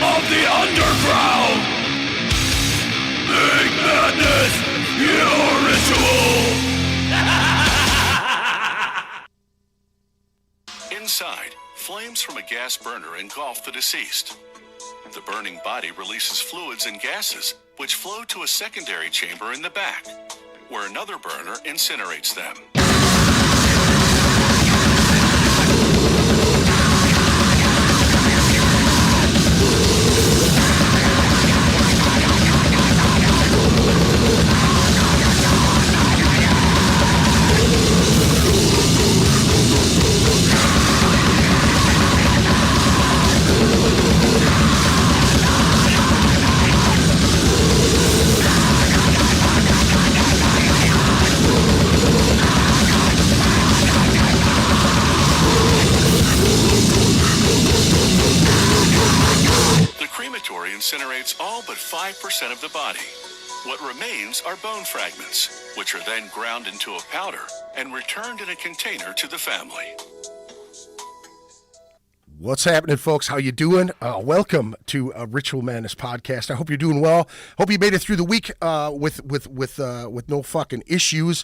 of the underground. Make madness your ritual. Inside, flames from a gas burner engulf the deceased. The burning body releases fluids and gases, which flow to a secondary chamber in the back, where another burner incinerates them. Incinerates all but 5% of the body. What remains are bone fragments, which are then ground into a powder and returned in a container to the family. What's happening, folks? How you doing? Welcome to Ritual Madness Podcast. I hope you're doing well. Hope you made it through the week with no fucking issues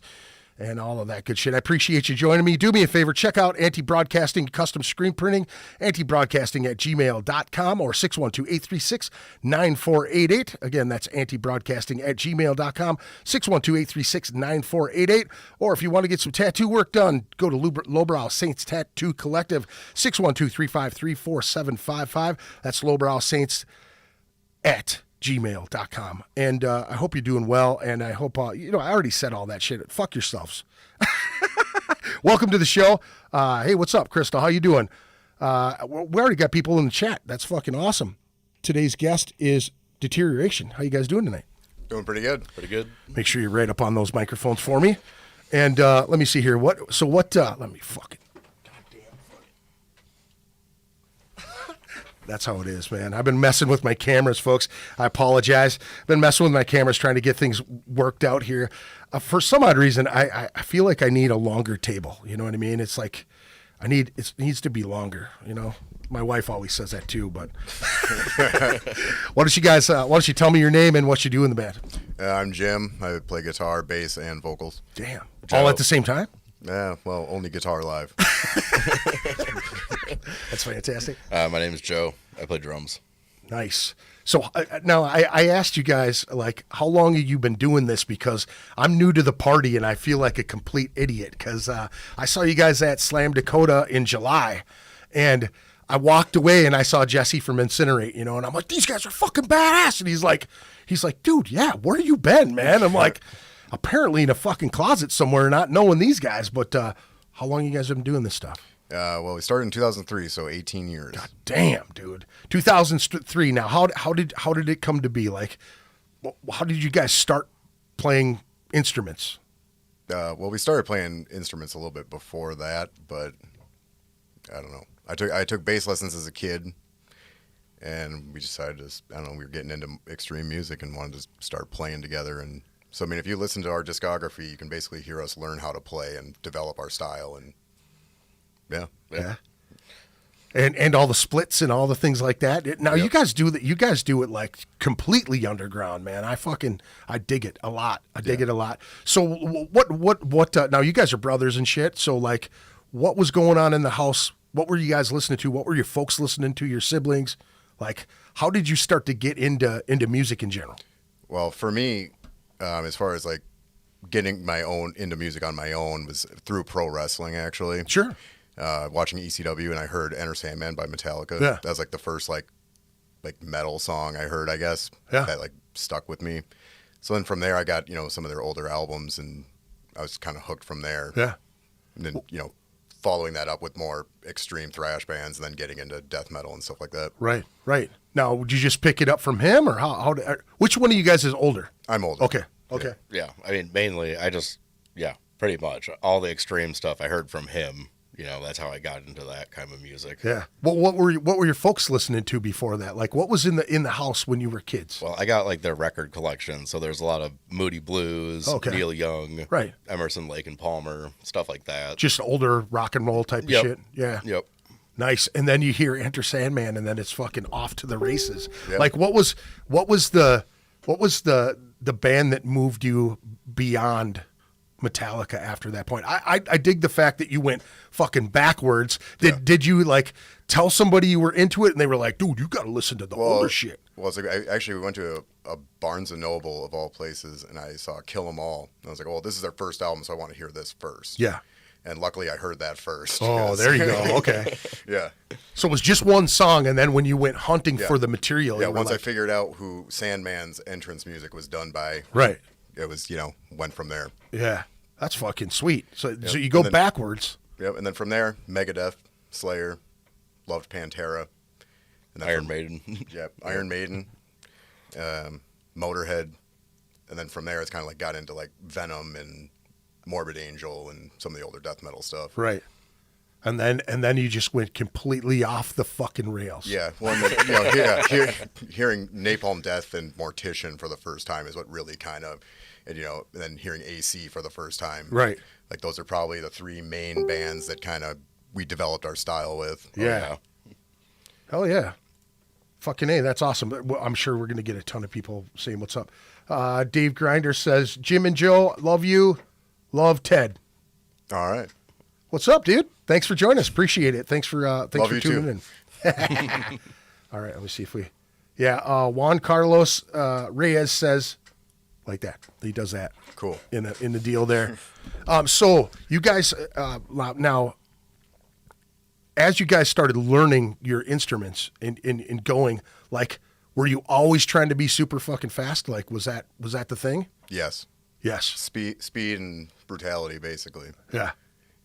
and all of that good shit. I appreciate you joining me. Do me a favor, check out Anti-Broadcasting Custom Screen Printing, antibroadcasting@gmail.com or 612-836-9488. Again, that's antibroadcasting@gmail.com, 612-836-9488. Or if you want to get some tattoo work done, go to Lowbrow Saints Tattoo Collective, 612-353-4755. That's Lowbrow Saints at gmail.com. And I hope you're doing well, and I hope, I already said all that shit. Fuck yourselves. Welcome to the show. Hey, what's up, Crystal? How you doing? We already got people in the chat. That's fucking awesome. Today's guest is Deterioration. How you guys doing tonight? Doing pretty good. Pretty good. Make sure you're right up on those microphones for me. And let me see here. Let me fucking... That's how it is, man. I've been messing with my cameras, folks. I apologize. Been messing with my cameras, trying to get things worked out here. For some odd reason, I feel like I need a longer table. You know what I mean? It's like it needs to be longer. You know, my wife always says that too. But why don't you tell me your name and what you do in the band? I'm Jim. I play guitar, bass, and vocals. Damn, Joe. All at the same time? Yeah, well, only guitar live. That's fantastic. My name is Joe. I play drums. Nice. So now I asked you guys, like, how long have you been doing this? Because I'm new to the party and I feel like a complete idiot because I saw you guys at Slam Dakota in July and I walked away and I saw Jesse from Incinerate, and I'm like, these guys are fucking badass. And he's like, dude, yeah, where you been, man? I'm like, apparently in a fucking closet somewhere, not knowing these guys. But how long you guys been doing this stuff? Well, we started in 2003, so 18 years. God damn, dude. 2003. Now, how did it come to be? Like, how did you guys start playing instruments? Well, we started playing instruments a little bit before that, but I don't know. I took bass lessons as a kid, and we decided to, we were getting into extreme music and wanted to start playing together. And so, if you listen to our discography, you can basically hear us learn how to play and develop our style. And yeah. And all the splits and all the things like that. Now you guys do that. You guys do it like completely underground, man. I dig it a lot. I dig it a lot. So what? Now you guys are brothers and shit. So like, what was going on in the house? What were you guys listening to? What were your folks listening to? Your siblings? Like, how did you start to get into music in general? Well, for me, as far as like getting into music on my own was through pro wrestling, actually. Sure. Watching ECW, and I heard Enter Sandman by Metallica. Yeah. That was like the first like metal song I heard, I guess. Yeah. That like stuck with me. So then from there I got, some of their older albums, and I was kind of hooked from there. Yeah. And then, following that up with more extreme thrash bands, and then getting into death metal and stuff like that. Right. Now, would you just pick it up from him, or which one of you guys is older? I'm older. Okay. Yeah. Mainly, pretty much. All the extreme stuff I heard from him. That's how I got into that kind of music. Yeah. Well, what were your folks listening to before that? Like, what was in the house when you were kids? Well, I got like their record collection, so there's a lot of Moody Blues, Neil Young, right, Emerson, Lake and Palmer, stuff like that. Just older rock and roll type of shit. Yeah. Yep. Nice. And then you hear Enter Sandman, and then it's fucking off to the races. Yep. Like, what was the band that moved you beyond Metallica after that point? I dig the fact that you went fucking backwards. Did you like tell somebody you were into it and they were like, dude, you got to listen to the older shit? Well, it's like, we went to a Barnes and Noble of all places, and I saw Kill 'Em All. And I was like, well, this is their first album, so I want to hear this first. Yeah. And luckily I heard that first. Oh, there you go. Okay. Yeah. So it was just one song, and then when you went hunting for the material, Yeah, you were once I like, figured out who Sandman's entrance music was done by, right. it was, went from there. Yeah. That's fucking sweet. So you go backwards. Yep, and then from there, Megadeth, Slayer, loved Pantera. And then Iron Maiden. Yep, Iron Maiden, Motorhead. And then from there, it's kind of like got into like Venom and Morbid Angel and some of the older death metal stuff. Right. And then you just went completely off the fucking rails. Yeah. Well, hearing Napalm Death and Mortician for the first time is what really kind of, and then hearing AC for the first time. Right. Like those are probably the three main bands that kind of we developed our style with. Yeah. Hell yeah. Fucking A, that's awesome. Well, I'm sure we're going to get a ton of people saying what's up. Dave Grinder says, Jim and Joe, love you. Love Ted. All right. What's up, dude? Thanks for joining us. Appreciate it. Thanks for tuning in. All right, let me see if we. Yeah, Juan Carlos Reyes says, like that. He does that. Cool. In the deal there. So you guys now, as you guys started learning your instruments and going, like, were you always trying to be super fucking fast? Like, was that the thing? Yes. Yes. Speed and brutality, basically. Yeah.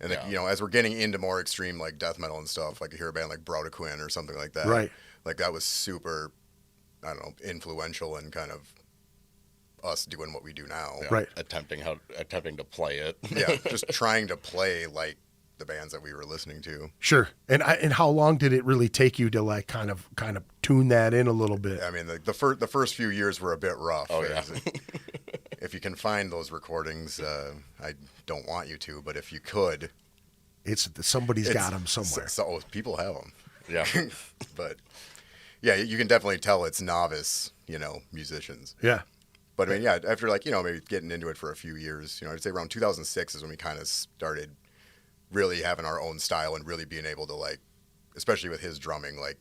And as we're getting into more extreme like death metal and stuff, like you hear a band like Brodequin or something like that. Right. Like that was super, I don't know, influential in kind of us doing what we do now. Yeah, right. Attempting to play it. Yeah. Just trying to play like the bands that we were listening to. Sure. And how long did it really take you to like kind of tune that in a little bit? I mean, the first few years were a bit rough. Oh yeah. If you can find those recordings, I don't want you to, but if you could, somebody's got them somewhere. So people have them. Yeah. But yeah, you can definitely tell it's novice, musicians. Yeah. But I mean, yeah, after like, maybe getting into it for a few years, I'd say around 2006 is when we kind of started really having our own style and really being able to like, especially with his drumming, like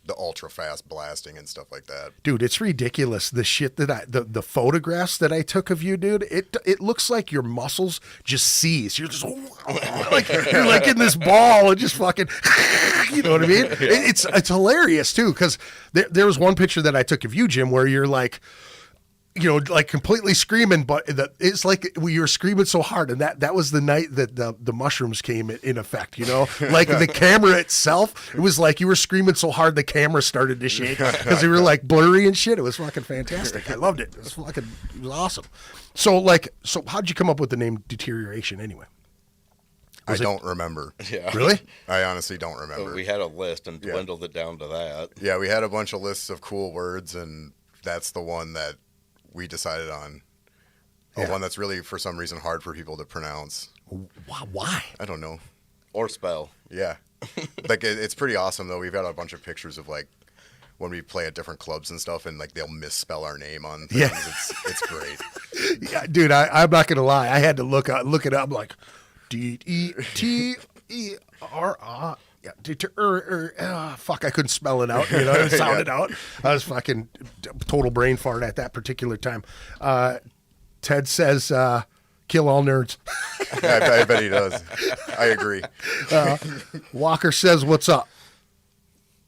the ultra fast blasting and stuff like that. Dude, it's ridiculous. The shit that the photographs that I took of you, dude, it looks like your muscles just seize. You're just like you're like in this ball and just fucking, you know what I mean? Yeah. It's hilarious too, because there was one picture that I took of you, Jim, where you're like, like completely screaming, but it's like you were screaming so hard, and that was the night that the mushrooms came in effect, like the camera itself, it was like you were screaming so hard the camera started to shake because you were like blurry and shit. It was fucking fantastic. I loved it. It was awesome. So how'd you come up with the name Deterioration anyway? I don't remember. Yeah. Really? I honestly don't remember. So we had a list and dwindled it down to that. Yeah, we had a bunch of lists of cool words, and that's the one that we decided on. One that's really, for some reason, hard for people to pronounce. Why? I don't know. Or spell. Yeah. Like, it's pretty awesome, though. We've got a bunch of pictures of, like, when we play at different clubs and stuff, and, like, they'll misspell our name on things. Yeah. It's great. Yeah, dude, I'm not going to lie. I had to look it up, like, D-E-T-E-R-R. Yeah, fuck, I couldn't spell it out, sound it out. I was fucking total brain fart at that particular time. Ted says, kill all nerds. I bet he does. I agree. Walker says, what's up?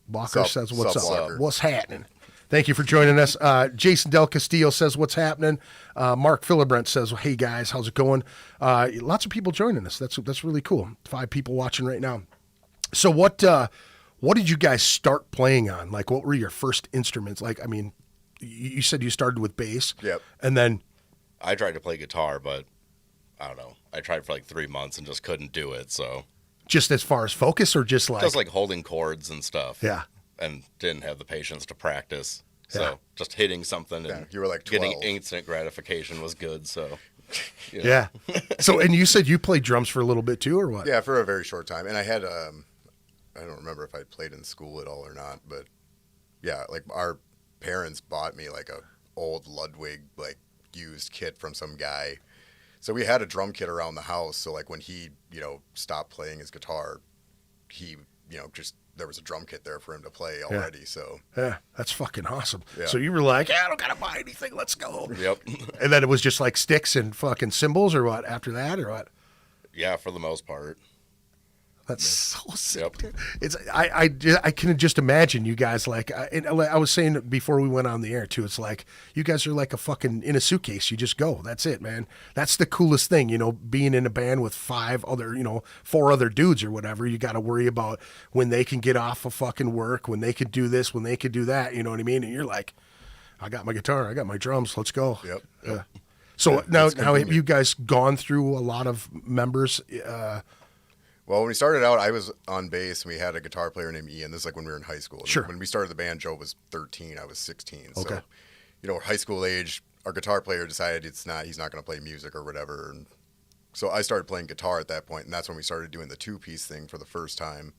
Walker says, what's up? Walker. What's happening? Thank you for joining us. Jason Del Castillo says, what's happening? Mark Philibrant says, hey guys, how's it going? Lots of people joining us. That's really cool. 5 people watching right now. So what did you guys start playing on? Like, what were your first instruments? Like, I mean, you said you started with bass. Yep. And then I tried to play guitar, but I don't know. I tried for like 3 months and just couldn't do it. So just as far as focus, or just like holding chords and stuff. Yeah. And didn't have the patience to practice. So just hitting something and you were like 12. Getting instant gratification was good. So yeah. So, and you said you played drums for a little bit too, or what? Yeah, for a very short time. And I had I don't remember if I played in school at all or not, but yeah, like our parents bought me like a old Ludwig like used kit from some guy. So we had a drum kit around the house. So like when he, stopped playing his guitar, he, just there was a drum kit there for him to play already. Yeah. So yeah, that's fucking awesome. Yeah. So you were like, I don't gotta buy anything. Let's go. Yep. And then it was just like sticks and fucking cymbals or what after that or what? Yeah, for the most part. That's so sick, Yep. dude. It's I can just imagine you guys like I was saying before we went on the air too. It's like you guys are like a fucking in a suitcase. You just go. That's it, man. That's the coolest thing, being in a band with 4 other dudes or whatever. You got to worry about when they can get off of fucking work, when they could do this, when they could do that. You know what I mean? And you're like, I got my guitar, I got my drums. Let's go. Yep. Yeah. So Yeah, now it's have convenient. you guys gone through a lot of members? Well, when we started out, I was on bass, and we had a guitar player named Ian. This is like when we were in high school. Sure. When we started the band, Joe was 13. I was 16. Okay. So, high school age, our guitar player decided he's not going to play music or whatever. And so I started playing guitar at that point, and that's when we started doing the 2-piece thing for the first time.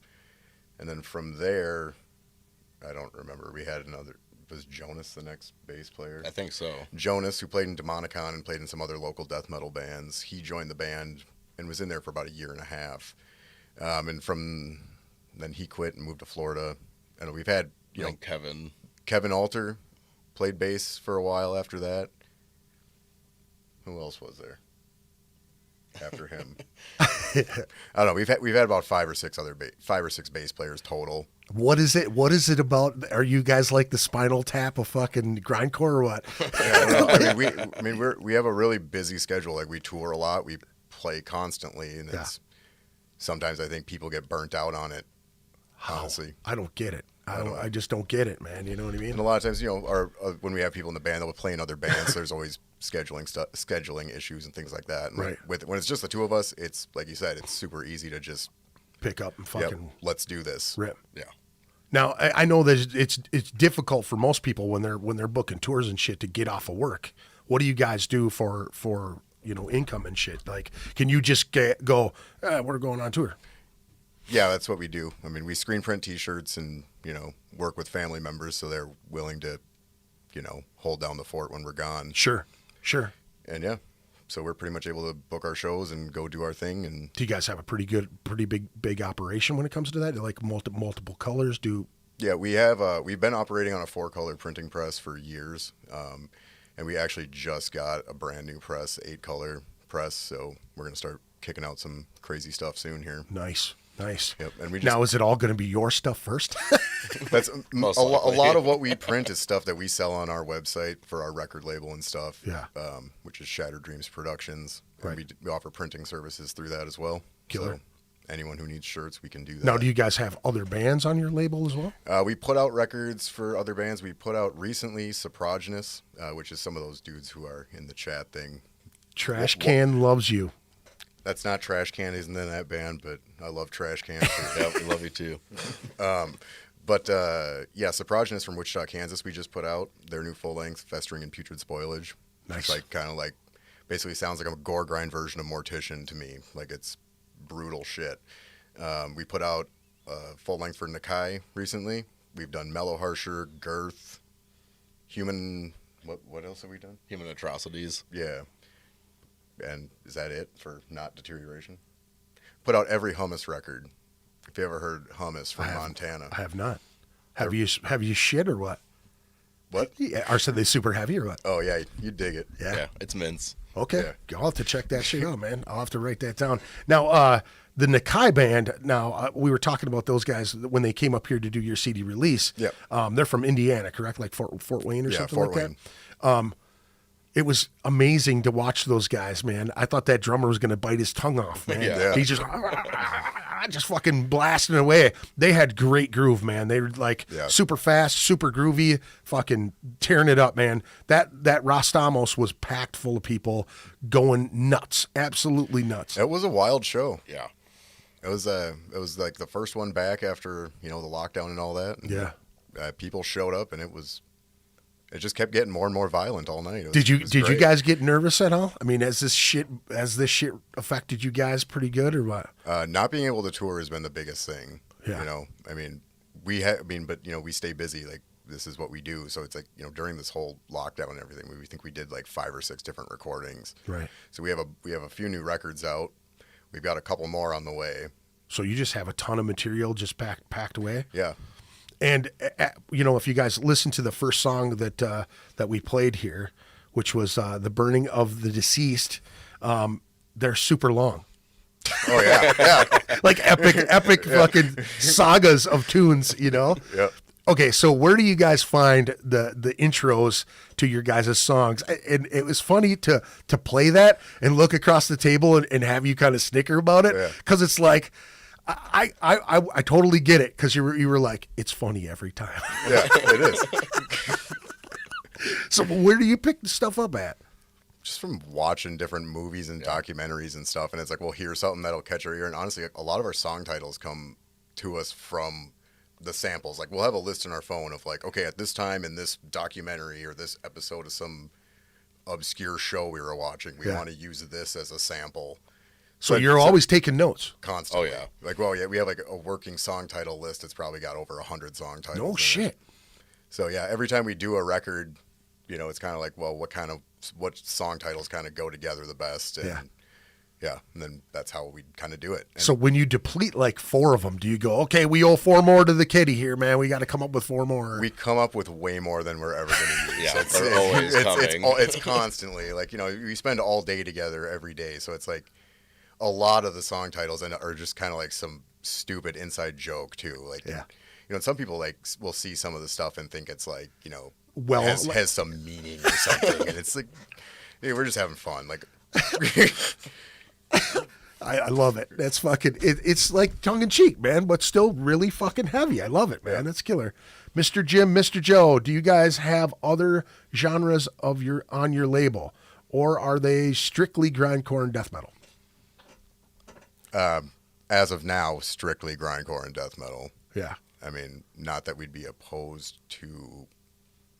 And then from there, I don't remember. We had another. Was Jonas the next bass player? I think so. Jonas, who played in Demonicon and played in some other local death metal bands, he joined the band and was in there for about a year and a half. And from then he quit and moved to Florida. And we've had, I think Kevin Alter played bass for a while after that. Who else was there after him? I don't know. We've had about 5 or 6 bass players total. What is it? What is it about? Are you guys like the Spinal Tap of fucking grindcore or what? Yeah, I don't know. I mean, we have a really busy schedule. Like we tour a lot, we play constantly, and sometimes I think people get burnt out on it. Honestly, I don't get it. I just don't get it, man. You know what I mean? and a lot of times, when we have people in the band, they'll play in other bands. So there's always scheduling issues and things like that. And Right. when it's just the two of us, it's like you said, it's super easy to just Pick up and fucking let's do this. rip. Yeah. Now I know that it's difficult for most people when they're booking tours and shit to get off of work. What do you guys do for income and shit? Like, can you just go? We're going on tour. Yeah, that's what we do. I mean, we screen print T-shirts and work with family members so they're willing to hold down the fort when we're gone. Sure. And yeah, so we're pretty much able to book our shows and go do our thing. And Do you guys have a pretty big operation when it comes to that? Like multiple colors? yeah, we've been operating on a 4-color printing press for years, and we actually just got a brand new press, 8-color press. So we're gonna start kicking out some crazy stuff soon here. Nice. Yep, and we just, Now, is it all going to be your stuff first? that's Most a likely. lot of what we print is stuff that we sell on our website for our record label and stuff. Yeah. Which is Shattered Dreams Productions. Right. And we offer printing services through that as well. Killer. So anyone who needs shirts, we can do that. Now, do you guys have other bands on your label as well? We put out records for other bands. We put out recently Soprogynous, which is some of those dudes who are in the chat thing. Trash Can loves you. That's not Trash Can, isn't in that band, but I love Trash Can. Yeah, we love you too. But Soprogynous from Wichita, Kansas, we just put out their new full length, Festering and Putrid Spoilage. Nice. It's basically sounds like a gore grind version of Mortician to me. Like it's brutal shit. We put out full length for Nakai recently. We've done Mellow Harsher, Girth, Human. What else have we done? Human Atrocities. Yeah. And is that it for not Deterioration? Put out every Hummus record. If you ever heard Hummus from Montana. I have not. Have you shit or what? What? Yeah, are they super heavy or what? Oh, yeah, you dig it. Yeah, it's mince. Okay. I'll have to check that shit out, man. I'll have to write that down. Now, the Nakai band, we were talking about those guys when they came up here to do your CD release. Yep. They're from Indiana, correct? Like Fort Wayne or Yeah, something Fort like Wayne. that? It was amazing to watch those guys, man. I thought that drummer was going to bite his tongue off, man. Yeah. He's just fucking blasting away. They had great groove, man. They were like super fast, super groovy, fucking tearing it up, man. That Rostamos was packed full of people going nuts, absolutely nuts. It was a wild show. Yeah. It was like the first one back after, the lockdown and all that. And, Yeah. people showed up and it just kept getting more and more violent all night. Did you great. guys get nervous at all? I mean, has this shit affected you guys pretty good or what? Not being able to tour has been the biggest thing. Yeah. You know, I mean, but you know, we stay busy. Like, this is what we do. So it's like, you know, during this whole lockdown and everything, we think we did like 5 or 6 different recordings. Right. So we have a few new records out. We've got a couple more on the way. So you just have a ton of material just packed away. Yeah. And you know, if you guys listen to the first song that we played here, which was "The Burning of the Deceased," they're super long. Oh yeah. Yeah. Like epic fucking sagas of tunes, you know? Yep. Okay, so where do you guys find the intros to your guys' songs? And it was funny to play that and look across the table and have you kind of snicker about it, because it's like I totally get it, because you were like, it's funny every time. Yeah, it is. So where do you pick the stuff up at? Just from watching different movies and documentaries and stuff, and it's like, we'll hear something that'll catch our ear. And honestly, a lot of our song titles come to us from the samples. Like, we'll have a list in our phone of like, okay, at this time in this documentary or this episode of some obscure show we were watching, we want to use this as a sample. So you're always taking notes. Constantly. Oh, yeah. Like, well, yeah, we have like a working song title list. It's probably got over 100 song titles. No in shit. it. So yeah, every time we do a record, you know, it's kind of like, well, what song titles kind of go together the best? And and then that's how we kind of do it. And So when you deplete like 4 of them, do you go, okay, we owe 4 more to the kitty here, man. We got to come up with 4 more. we come up with way more than we're ever going to use. Yeah, they're always coming. It's constantly like, you know, we spend all day together every day. So it's like a lot of the song titles are just kind of like some stupid inside joke too. Like, you know, some people like will see some of the stuff and think it's like, you know, Well, has some meaning or something. And it's like, hey, we're just having fun. Like, I love it. That's fucking. It's like tongue in cheek, man, but still really fucking heavy. I love it, man. That's killer. Mr. Jim, Mr. Joe, do you guys have other genres on your label, or are they strictly grindcore and death metal? as of now, strictly grindcore and death metal. Yeah. I mean, not that we'd be opposed to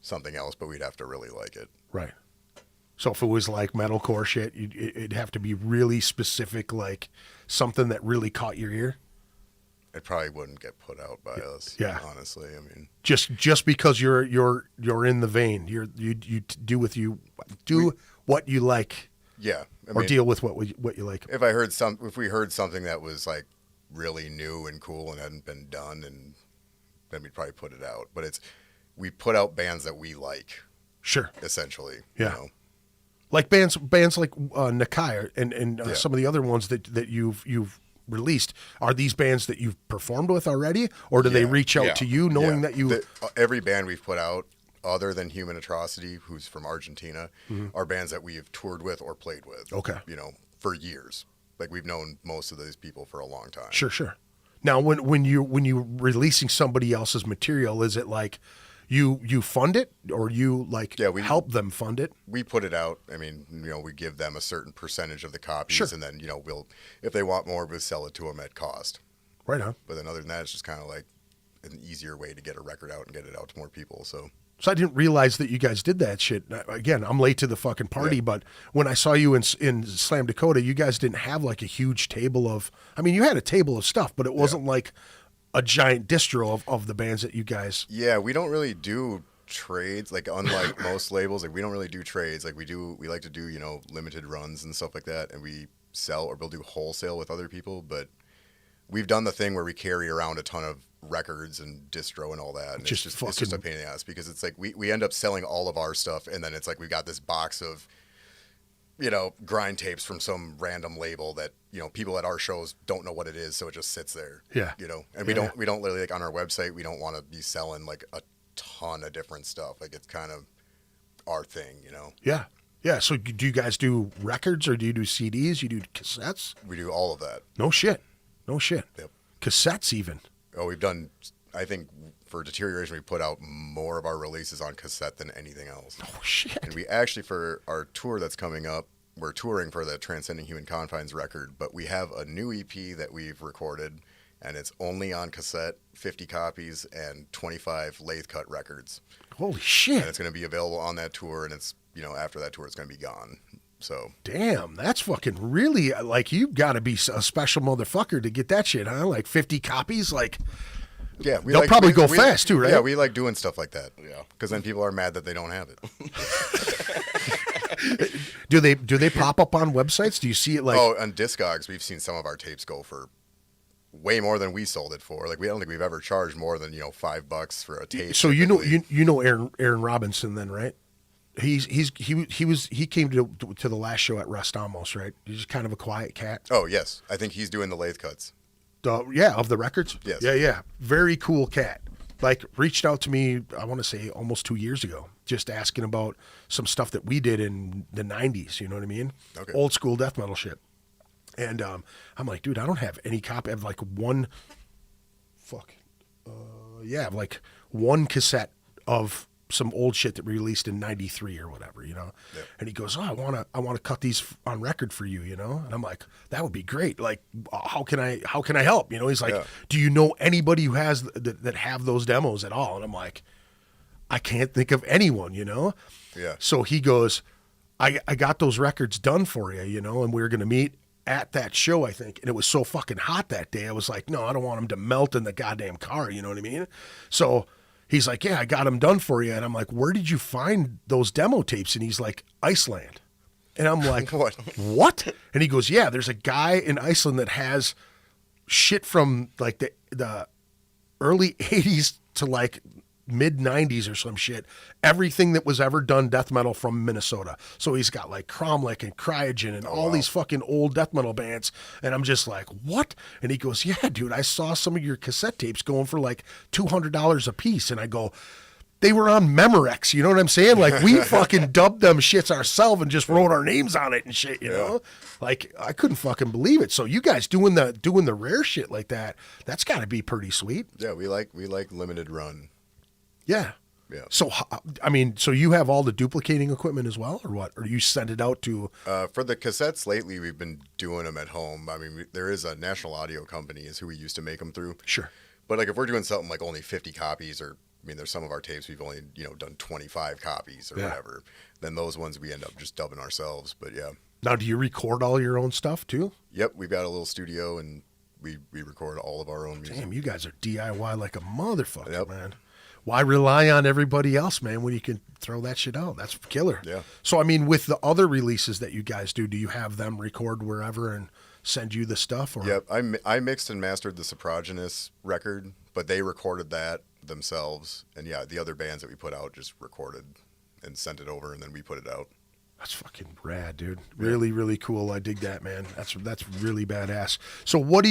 something else, but we'd have to really like it. Right. So if it was like metalcore shit, it'd have to be really specific, like something that really caught your ear. It probably wouldn't get put out by us. Yeah. Honestly, I mean, just because you're in the vein, you do what you like. Yeah. Or deal with what you like. If we heard something that was like really new and cool and hadn't been done, and then we'd probably put it out. But we put out bands that we like. Sure. Essentially. Yeah. You know? Like bands like Nakai and some of the other ones that you've released. Are these bands that you've performed with already, or do they reach out to you knowing that you? Every band we've put out, other than Human Atrocity, who's from Argentina, are bands that we have toured with or played with. Okay. You know, for years. Like, we've known most of those people for a long time. Sure. Now, when you're releasing somebody else's material, is it like you fund it, or you help them fund it? We put it out. I mean, you know, we give them a certain percentage of the copies, and then, you know, if they want more, we'll sell it to them at cost. Right on. But then other than that, it's just kind of like an easier way to get a record out and get it out to more people. So I didn't realize that you guys did that shit. Again, I'm late to the fucking party, but when I saw you in Slam Dakota, you guys didn't have like a huge table of. I mean, you had a table of stuff, but it wasn't like a giant distro of the bands that you guys. Yeah, we don't really do trades, like, unlike most labels. Like, we don't really do trades. Like, we like to do, you know, limited runs and stuff like that, and we sell, or we'll do wholesale with other people. But we've done the thing where we carry around a ton of records and distro and all that, and it's just a pain in the ass, because it's like we end up selling all of our stuff, and then it's like we got this box of, you know, grind tapes from some random label that, you know, people at our shows don't know what it is, so it just sits there. Yeah. You know, and we don't really, like, on our website, we don't want to be selling like a ton of different stuff. Like, it's kind of our thing, you know. Yeah. So do you guys do records, or do you do CDs? You do cassettes? We do all of that. No shit. Yep. Cassettes even. Oh, we've done, I think for Deterioration, we put out more of our releases on cassette than anything else. Oh shit. And we actually, for our tour that's coming up, we're touring for the Transcending Human Confines record, but we have a new EP that we've recorded, and it's only on cassette, 50 copies, and 25 lathe cut records. Holy shit. And it's going to be available on that tour, and it's, you know, after that tour, it's going to be gone. So damn, that's fucking really like you got to be a special motherfucker to get that shit, huh? Like 50 copies, like yeah, they'll probably go fast too, right? Yeah, we like doing stuff like that. Yeah. Because then people are mad that they don't have it. Do they pop up on websites? Do you see it like? Oh, on Discogs, we've seen some of our tapes go for way more than we sold it for. Like I don't think we've ever charged more than $5 for a tape. So typically. you know Aaron Robinson then, right? He came to the last show at Rest Almost, right? He's just kind of a quiet cat. Oh yes, I think he's doing the lathe cuts. Yeah, of the records. Yes. Yeah. Very cool cat. Like reached out to me, I want to say almost 2 years ago, just asking about some stuff that we did in the 90s. You know what I mean? Okay. Old school death metal shit. And I'm like, dude, I don't have any copy. I have like one. I have like one cassette of some old shit that we released in 93 or whatever, you know? Yep. And he goes, oh, I want to cut these on record for you, you know? And I'm like, that would be great. Like, how can I help? You know, he's like, Yeah. do you know anybody who has that have those demos at all? And I'm like, I can't think of anyone, you know? Yeah. So he goes, I got those records done for you, you know, and we were going to meet at that show, I think. And it was so fucking hot that day. I was like, no, I don't want them to melt in the goddamn car. You know what I mean? So he's like, yeah, I got them done for you. And I'm like, where did you find those demo tapes? And he's like, Iceland. And I'm like, what? And he goes, yeah, there's a guy in Iceland that has shit from like the early 80s to like mid 90s or some shit. Everything that was ever done death metal from Minnesota. So he's got like Cromlech and Cryogen and all these fucking old death metal bands. And I'm just like, what? And he goes, yeah, dude, I saw some of your cassette tapes going for like $200 a piece. And I go, they were on Memorex. You know what I'm saying? Like we fucking dubbed them shits ourselves and just wrote our names on it and shit, you know? Like I couldn't fucking believe it. So you guys doing the rare shit like that, that's gotta be pretty sweet. Yeah, we like limited run. Yeah. Yeah. So, I mean, so you have all the duplicating equipment as well, or what? Or you send it out to... For the cassettes lately, we've been doing them at home. I mean, there is a National Audio Company is who we used to make them through. Sure. But like if we're doing something like only 50 copies or, I mean, there's some of our tapes we've only, done 25 copies or whatever. Then those ones we end up just dubbing ourselves. But yeah. Now, do you record all your own stuff too? Yep. We've got a little studio and we record all of our own music. Damn, you guys are DIY like a motherfucker, Yep. man. Why rely on everybody else, man, when you can throw that shit out? That's killer. Yeah. So, I mean, with the other releases that you guys do you have them record wherever and send you the stuff? Or? Yep. I mixed and mastered the Soprogenous record, but they recorded that themselves. And yeah, the other bands that we put out just recorded and sent it over, and then we put it out. That's fucking rad, dude. Really, really cool. I dig that, man. That's really badass. So what do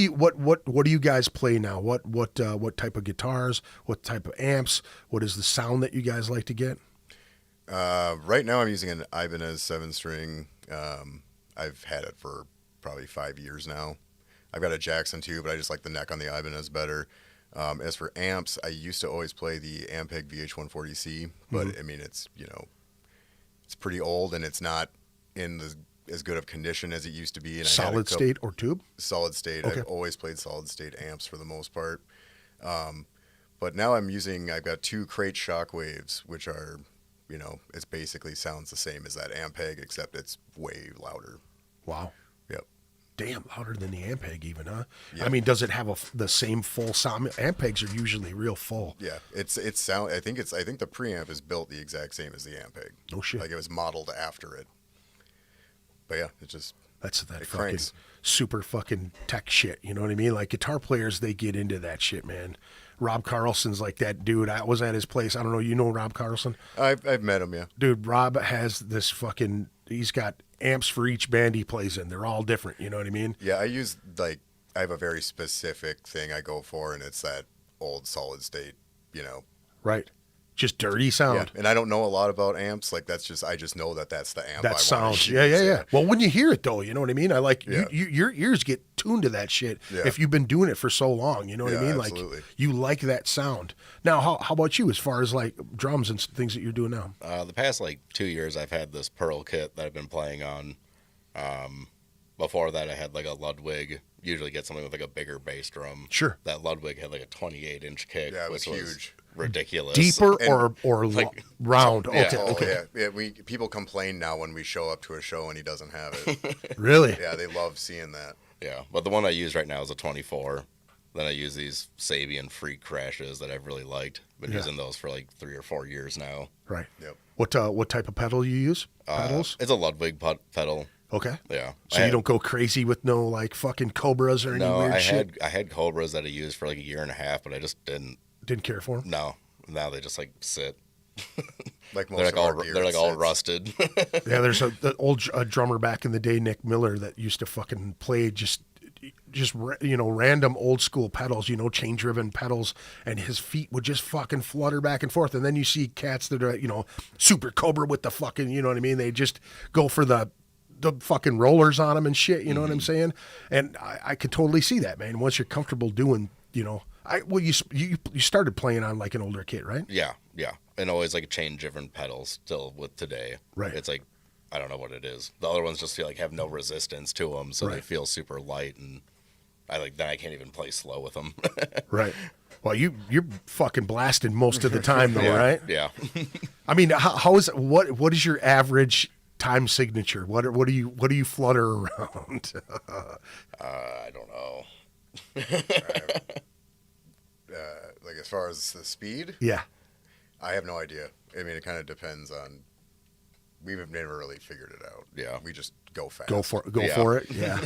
you guys play now? What type of guitars? What type of amps? What is the sound that you guys like to get? Right now I'm using an Ibanez 7-string. I've had it for probably 5 years now. I've got a Jackson too, but I just like the neck on the Ibanez better. As for amps, I used to always play the Ampeg VH140C, but I mean it's it's pretty old and it's not in as good of condition as it used to be. And Solid state or tube? Solid state. Okay. I've always played solid state amps for the most part. But now I've got 2 crate Shockwaves, which are, it basically sounds the same as that Ampeg, except it's way louder. Wow. Yep. Damn, louder than the Ampeg even, huh? Yep. I mean, does it have the same full sound? Ampegs are usually real full. Yeah, it's sound. I think the preamp is built the exact same as the Ampeg. No shit. Like it was modeled after it. But yeah, it just That's that it fucking cranks. super fucking tech shit. You know what I mean? Like guitar players, they get into that shit, man. Rob Carlson's like that dude. I was at his place. I don't know. You know Rob Carlson? I've met him. Yeah. Dude, Rob has this fucking. He's got amps for each band he plays in. They're all different. You know what I mean? Yeah, I have a very specific thing I go for, and it's that old solid state. Right. Just dirty sound. Yeah, and I don't know a lot about amps. Like I just know that's the amp. That I sounds, wanna use. yeah. Well, when you hear it though, you know what I mean. I like Yeah. your ears get tuned to that shit Yeah. if you've been doing it for so long. You know what I Yeah, mean? absolutely. Like you like that sound. Now, how about you as far as like drums and things that you're doing now? The past 2 years, I've had this Pearl kit that I've been playing on. Before that, I had like a Ludwig. Usually get something with like a bigger bass drum. Sure. That Ludwig had like a 28-inch kick. Yeah, it was which huge. ridiculous. Deeper And, or like, round? yeah. Okay, Oh okay. yeah, people complain now when we show up to a show and he doesn't have it. Really? Yeah, they love seeing that. Yeah, but the one I use right now is a 24. Then I use these Sabian Freak crashes that I've really liked. Been using those for like 3 or 4 years now. Right. Yep. What type of pedal you use? Pedals? It's a Ludwig pedal. Okay. Yeah. So you don't go crazy with no like fucking Cobras or any weird shit? I had Cobras that I used for like a year and a half, but I just didn't. Didn't care for them? No. Now they just like sit. Like most They're like of our all gear, they're like it all sits. rusted. Yeah, there's the old drummer back in the day, Nick Miller, that used to fucking play just random old school pedals, chain driven pedals, and his feet would just fucking flutter back and forth. And then you see cats that are super Cobra with the fucking, you know what I mean? They just go for the fucking rollers on them and shit. You know what I'm saying? And I could totally see that, man. Once you're comfortable doing, you started playing on like an older kit, right? Yeah, and always like chain driven pedals still with today. Right. It's like I don't know what it is. The other ones just feel like have no resistance to them, so they feel super light, and then I can't even play slow with them. Right. Well, you're fucking blasting most of the time though, yeah. right? Yeah. I mean, how is what is your average time signature? What do you flutter around? I don't know. Like as far as the speed, Yeah. I have no idea. I mean, it kind of depends on. We've never really figured it out. Yeah. We just go fast. Go for Yeah. it. Yeah.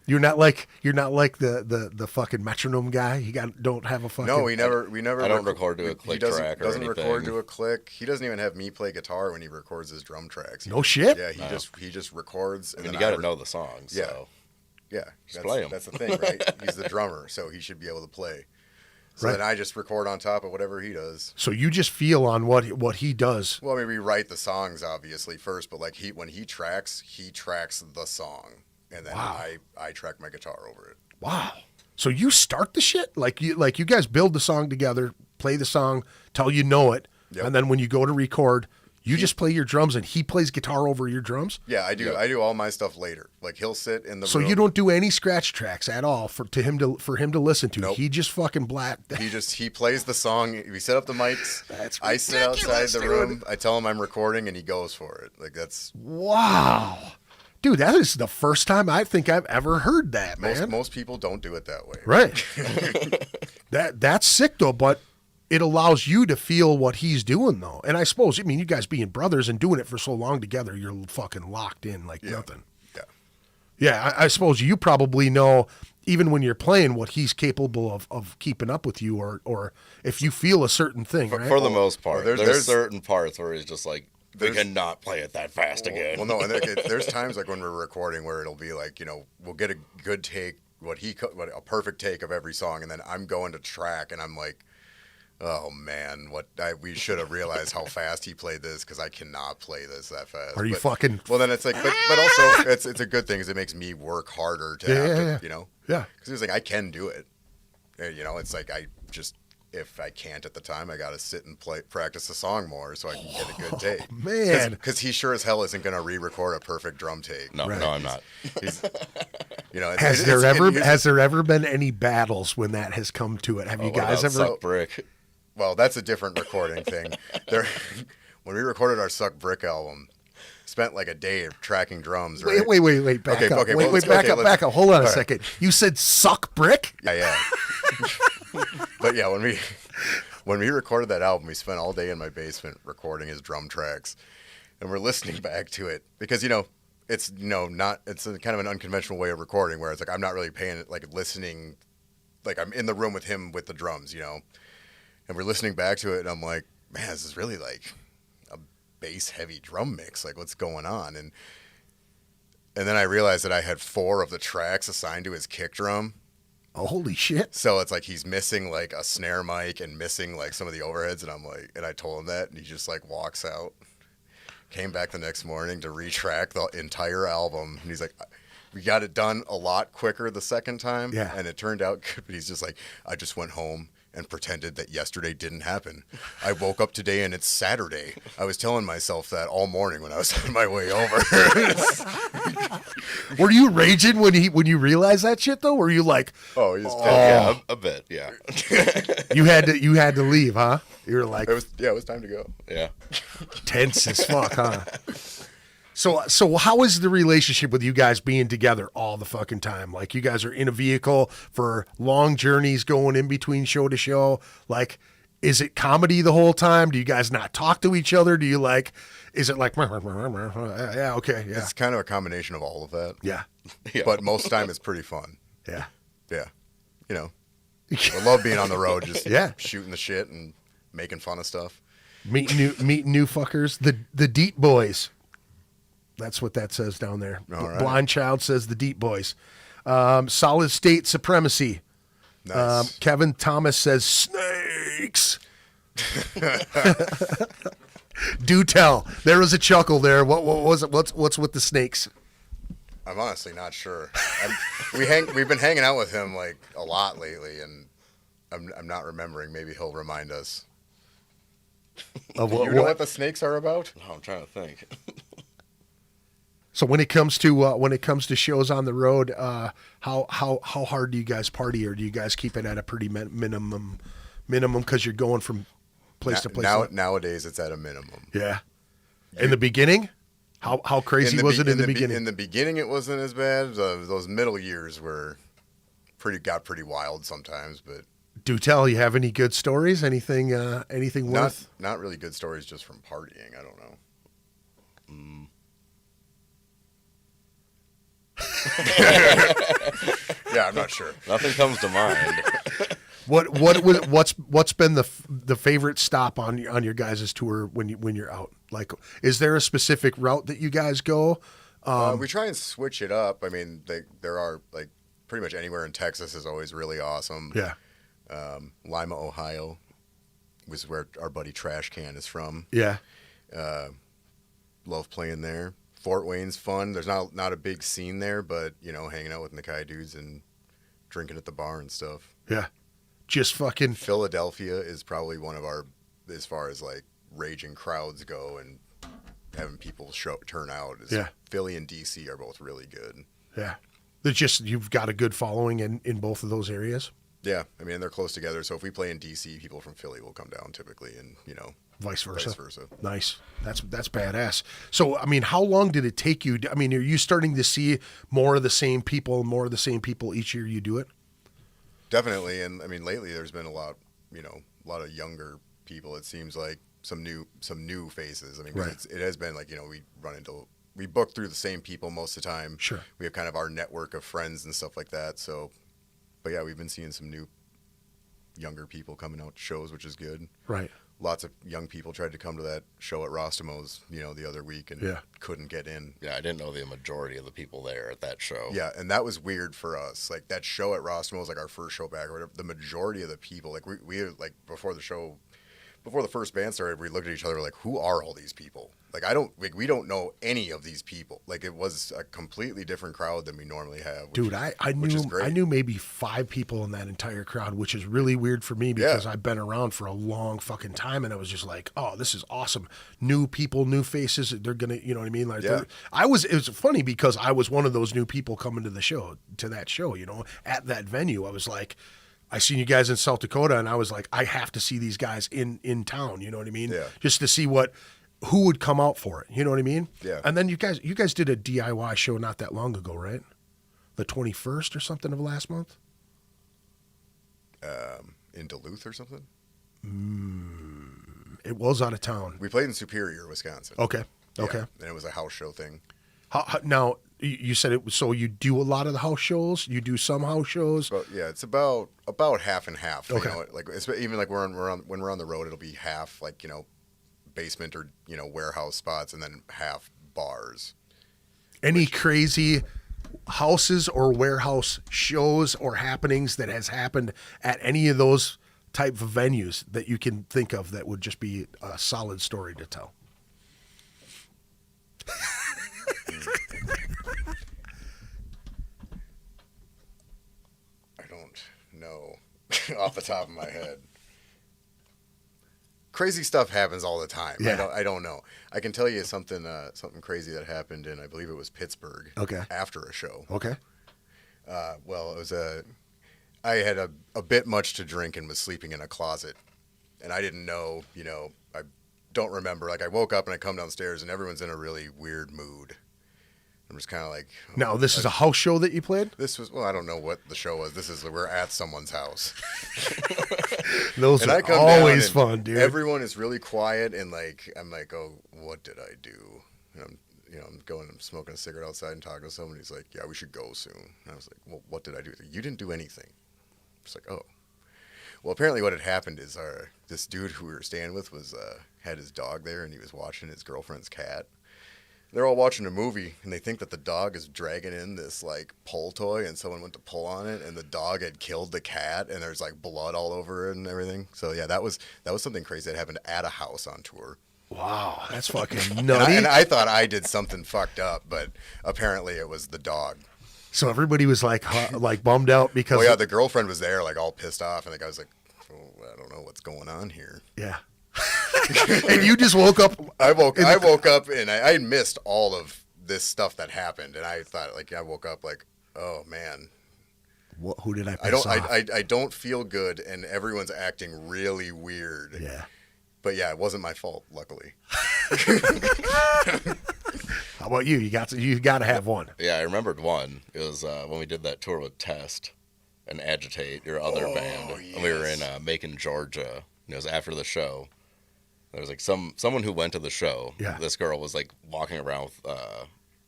You're not like the fucking metronome guy. Don't have a fucking. No, we never. I don't record to a click track or doesn't anything. record to a click. He doesn't even have me play guitar when he records his drum tracks. No shit? Yeah, he just records. I mean, you got to know the songs. Yeah. So. Yeah, play 'em. that's the thing, right? He's the drummer, so he should be able to play. So Right. then I just record on top of whatever he does. So you just feel on what he does. Well, I mean, we write the songs obviously first, but like when he tracks the song, and then Wow. I track my guitar over it. Wow. So you start the shit like you guys build the song together, play the song, till you know it, Yep. and then when you go to record, you just play your drums and he plays guitar over your drums. Yeah, I do. Yep. I do all my stuff later. Like he'll sit in the So room. you don't do any scratch tracks at all for him to listen to. Nope. He just fucking He plays the song. We set up the mics. That's I sit outside ridiculous, the dude. room. I tell him I'm recording, and he goes for it. Like that's Wow. Dude, that is the first time I think I've ever heard that, man. most people don't do it that way. Right. That's sick though, but it allows you to feel what he's doing though. And I suppose, you guys being brothers and doing it for so long together, you're fucking locked in like nothing. Yeah. Yeah, I suppose you probably know, even when you're playing, what he's capable of keeping up with you, or if you feel a certain thing, right? For the most part, Well, there's certain parts where he's just like, we there's- cannot play it that fast again. Well, no, and there's times like when we're recording where it'll be like, we'll get a good take, a perfect take of every song, and then I'm going to track, and I'm like, oh man, we should have realized how fast he played this because I cannot play this that fast. Are you fucking? Well, then it's like, but also it's a good thing because it makes me work harder to have to, Yeah. Because it's like I can do it. It's like if I can't at the time, I got to sit and practice the song more so I can get a good take. Man. Because he sure as hell isn't going to re-record a perfect drum take. No, Right. no, I'm not. He's, Has there ever been any battles when that has come to it? Have you What guys about ever? Suck Brick? Well, that's a different recording thing. When we recorded our Suck Brick album, spent like a day tracking drums. Right? Wait, back up. Okay, well, Back up. Hold on a right. second. You said suck brick? Yeah. But yeah, when we recorded that album, we spent all day in my basement recording his drum tracks, and we're listening back to it because it's it's a kind of an unconventional way of recording where it's like I'm not really paying it like listening, like I'm in the room with him with the drums, and we're listening back to it, and I'm like, man, this is really like a bass heavy drum mix, like what's going on? And then I realized that I had 4 of the tracks assigned to his kick drum. Oh, holy shit. So it's like he's missing like a snare mic and missing like some of the overheads, and I'm like, and I told him that, and he just like walks out. Came back the next morning to retrack the entire album, and he's like, we got it done a lot quicker the second time, Yeah. and it turned out good, but he's just like, I just went home and pretended that yesterday didn't happen. I woke up today and it's Saturday. I was telling myself that all morning when I was on my way over. Were you raging when you realized that shit though? Were you like, Oh, he's Yeah, a bit. Yeah. you had to leave, huh? You were like, it was time to go. Yeah. tense as fuck, huh? So how is the relationship with you guys being together all the fucking time? Like, you guys are in a vehicle for long journeys going in between show to show. Like, is it comedy the whole time? Do you guys not talk to each other? Do you like, is it like, yeah, okay, yeah. It's kind of a combination of all of that. Yeah. Yeah. But most of the time it's pretty fun. Yeah. Yeah. You know, I love being on the road, just Yeah. shooting the shit and making fun of stuff. Meeting new fuckers. The Deep Boys. That's what that says down there. All right. Blind Child says the Deep Boys. Solid State Supremacy. Nice. Kevin Thomas says snakes. Do tell. There was a chuckle there. What was it? What's with the snakes? I'm honestly not sure. We've been hanging out with him like a lot lately, and I'm not remembering. Maybe he'll remind us. Of You know what the snakes are about? Oh, I'm trying to think. So when it comes to shows on the road, how hard do you guys party, or do you guys keep it at a pretty minimum because you're going from place to place? Nowadays, it's at a minimum. Yeah. In the beginning, how crazy was it in the beginning? In the beginning, it wasn't as bad. Those middle years got pretty wild sometimes, but Do tell. You have any good stories? Anything worth? not really good stories just from partying. I don't know. Yeah, I'm not sure. Nothing comes to mind. What's been the favorite stop on your guys' tour when you're out? Like, is there a specific route that you guys go? We try and switch it up. I mean, there are like pretty much anywhere in Texas is always really awesome. Yeah. Lima, Ohio, was where our buddy Trash Can is from. Yeah. Love playing there. Fort Wayne's fun. There's not a big scene there, but you know, hanging out with Nakai dudes and drinking at the bar and stuff. Yeah. Just fucking. Philadelphia is probably one of our, as far as like raging crowds go and having people turn out. Yeah. Philly and DC are both really good. Yeah. You've got a good following in both of those areas. Yeah, I mean, they're close together. So if we play in DC, people from Philly will come down typically, and you know, Vice versa. Nice. That's badass. So, I mean, how long did it take you? I mean, are you starting to see more of the same people each year you do it? Definitely, and I mean, lately there's been a lot of younger people. It seems like some new faces. I mean, 'cause Right. it has been like, you know, we book through the same people most of the time. Sure. We have kind of our network of friends and stuff like that. So, but yeah, we've been seeing some new younger people coming out to shows, which is good. Right. Lots of young people tried to come to that show at Rostimo's, you know, the other week and couldn't get in. Yeah, I didn't know the majority of the people there at that show. Yeah, and that was weird for us. Like, that show at Rostimo's, like our first show back or whatever, the majority of the people, like we like before the first band started, we looked at each other like, who are all these people? Like, we don't know any of these people. Like, it was a completely different crowd than we normally have. Dude, I knew maybe 5 people in that entire crowd, which is really weird for me because I've been around for a long fucking time, and I was just like, oh, this is awesome. New people, new faces. They're gonna, you know what I mean? Like, it was funny because I was one of those new people coming to that show, you know, at that venue. I was like, I seen you guys in South Dakota, and I was like, I have to see these guys in town. You know what I mean? Yeah. Just to see who would come out for it. You know what I mean? Yeah. And then you guys did a DIY show not that long ago, right? The 21st or something of last month? In Duluth or something? It was out of town. We played in Superior, Wisconsin. Okay. Yeah, Okay. and it was a house show thing. Now, you said it was, so you do a lot of the house shows? You do some house shows? But yeah, it's about half and half. Okay. You know, like even like when we're on the road, it'll be half like, you know, basement or, you know, warehouse spots, and then half bars. Any crazy houses or warehouse shows or happenings that has happened at any of those type of venues that you can think of that would just be a solid story to tell? I don't know. off the top of my head. Crazy stuff happens all the time. Yeah. I don't know. I can tell you something crazy that happened in, I believe it was Pittsburgh. Okay. After a show. Okay. Well, it was I had a bit much to drink and was sleeping in a closet, and I didn't know. I don't remember. Like I woke up and I come downstairs and everyone's in a really weird mood. I'm just kind of like. Now this is a house show that you played. This was I don't know what the show was. We're at someone's house. Those and are I come always down and fun, dude. Everyone is really quiet and I'm like, oh, what did I do? And I'm smoking a cigarette outside and talking to someone. He's like, yeah, we should go soon. And I was like, well, what did I do? He's like, you didn't do anything. It's like, oh. Well, apparently what had happened is this dude who we were staying with had his dog there, and he was watching his girlfriend's cat. They're all watching a movie, and they think that the dog is dragging in this, like, pull toy, and someone went to pull on it, and the dog had killed the cat, and there's, like, blood all over it and everything. So, yeah, that was something crazy that happened at a house on tour. Wow, that's fucking nutty. And I thought I did something fucked up, but apparently it was the dog. So everybody was like bummed out because. Well, yeah, the girlfriend was there, like all pissed off, and the guy was like, oh, I don't know what's going on here. Yeah. And you just woke up. I woke up and I had missed all of this stuff that happened, and I thought, like, I woke up like, oh man. Who did I piss off? I don't feel good, and everyone's acting really weird. Yeah. But yeah, it wasn't my fault, luckily. How about you? You got to have one. Yeah, I remembered one. It was when we did that tour with Test and Agitate, your other band. Yes. And we were in Macon, Georgia. And it was after the show. There was like someone who went to the show. Yeah. This girl was like walking around with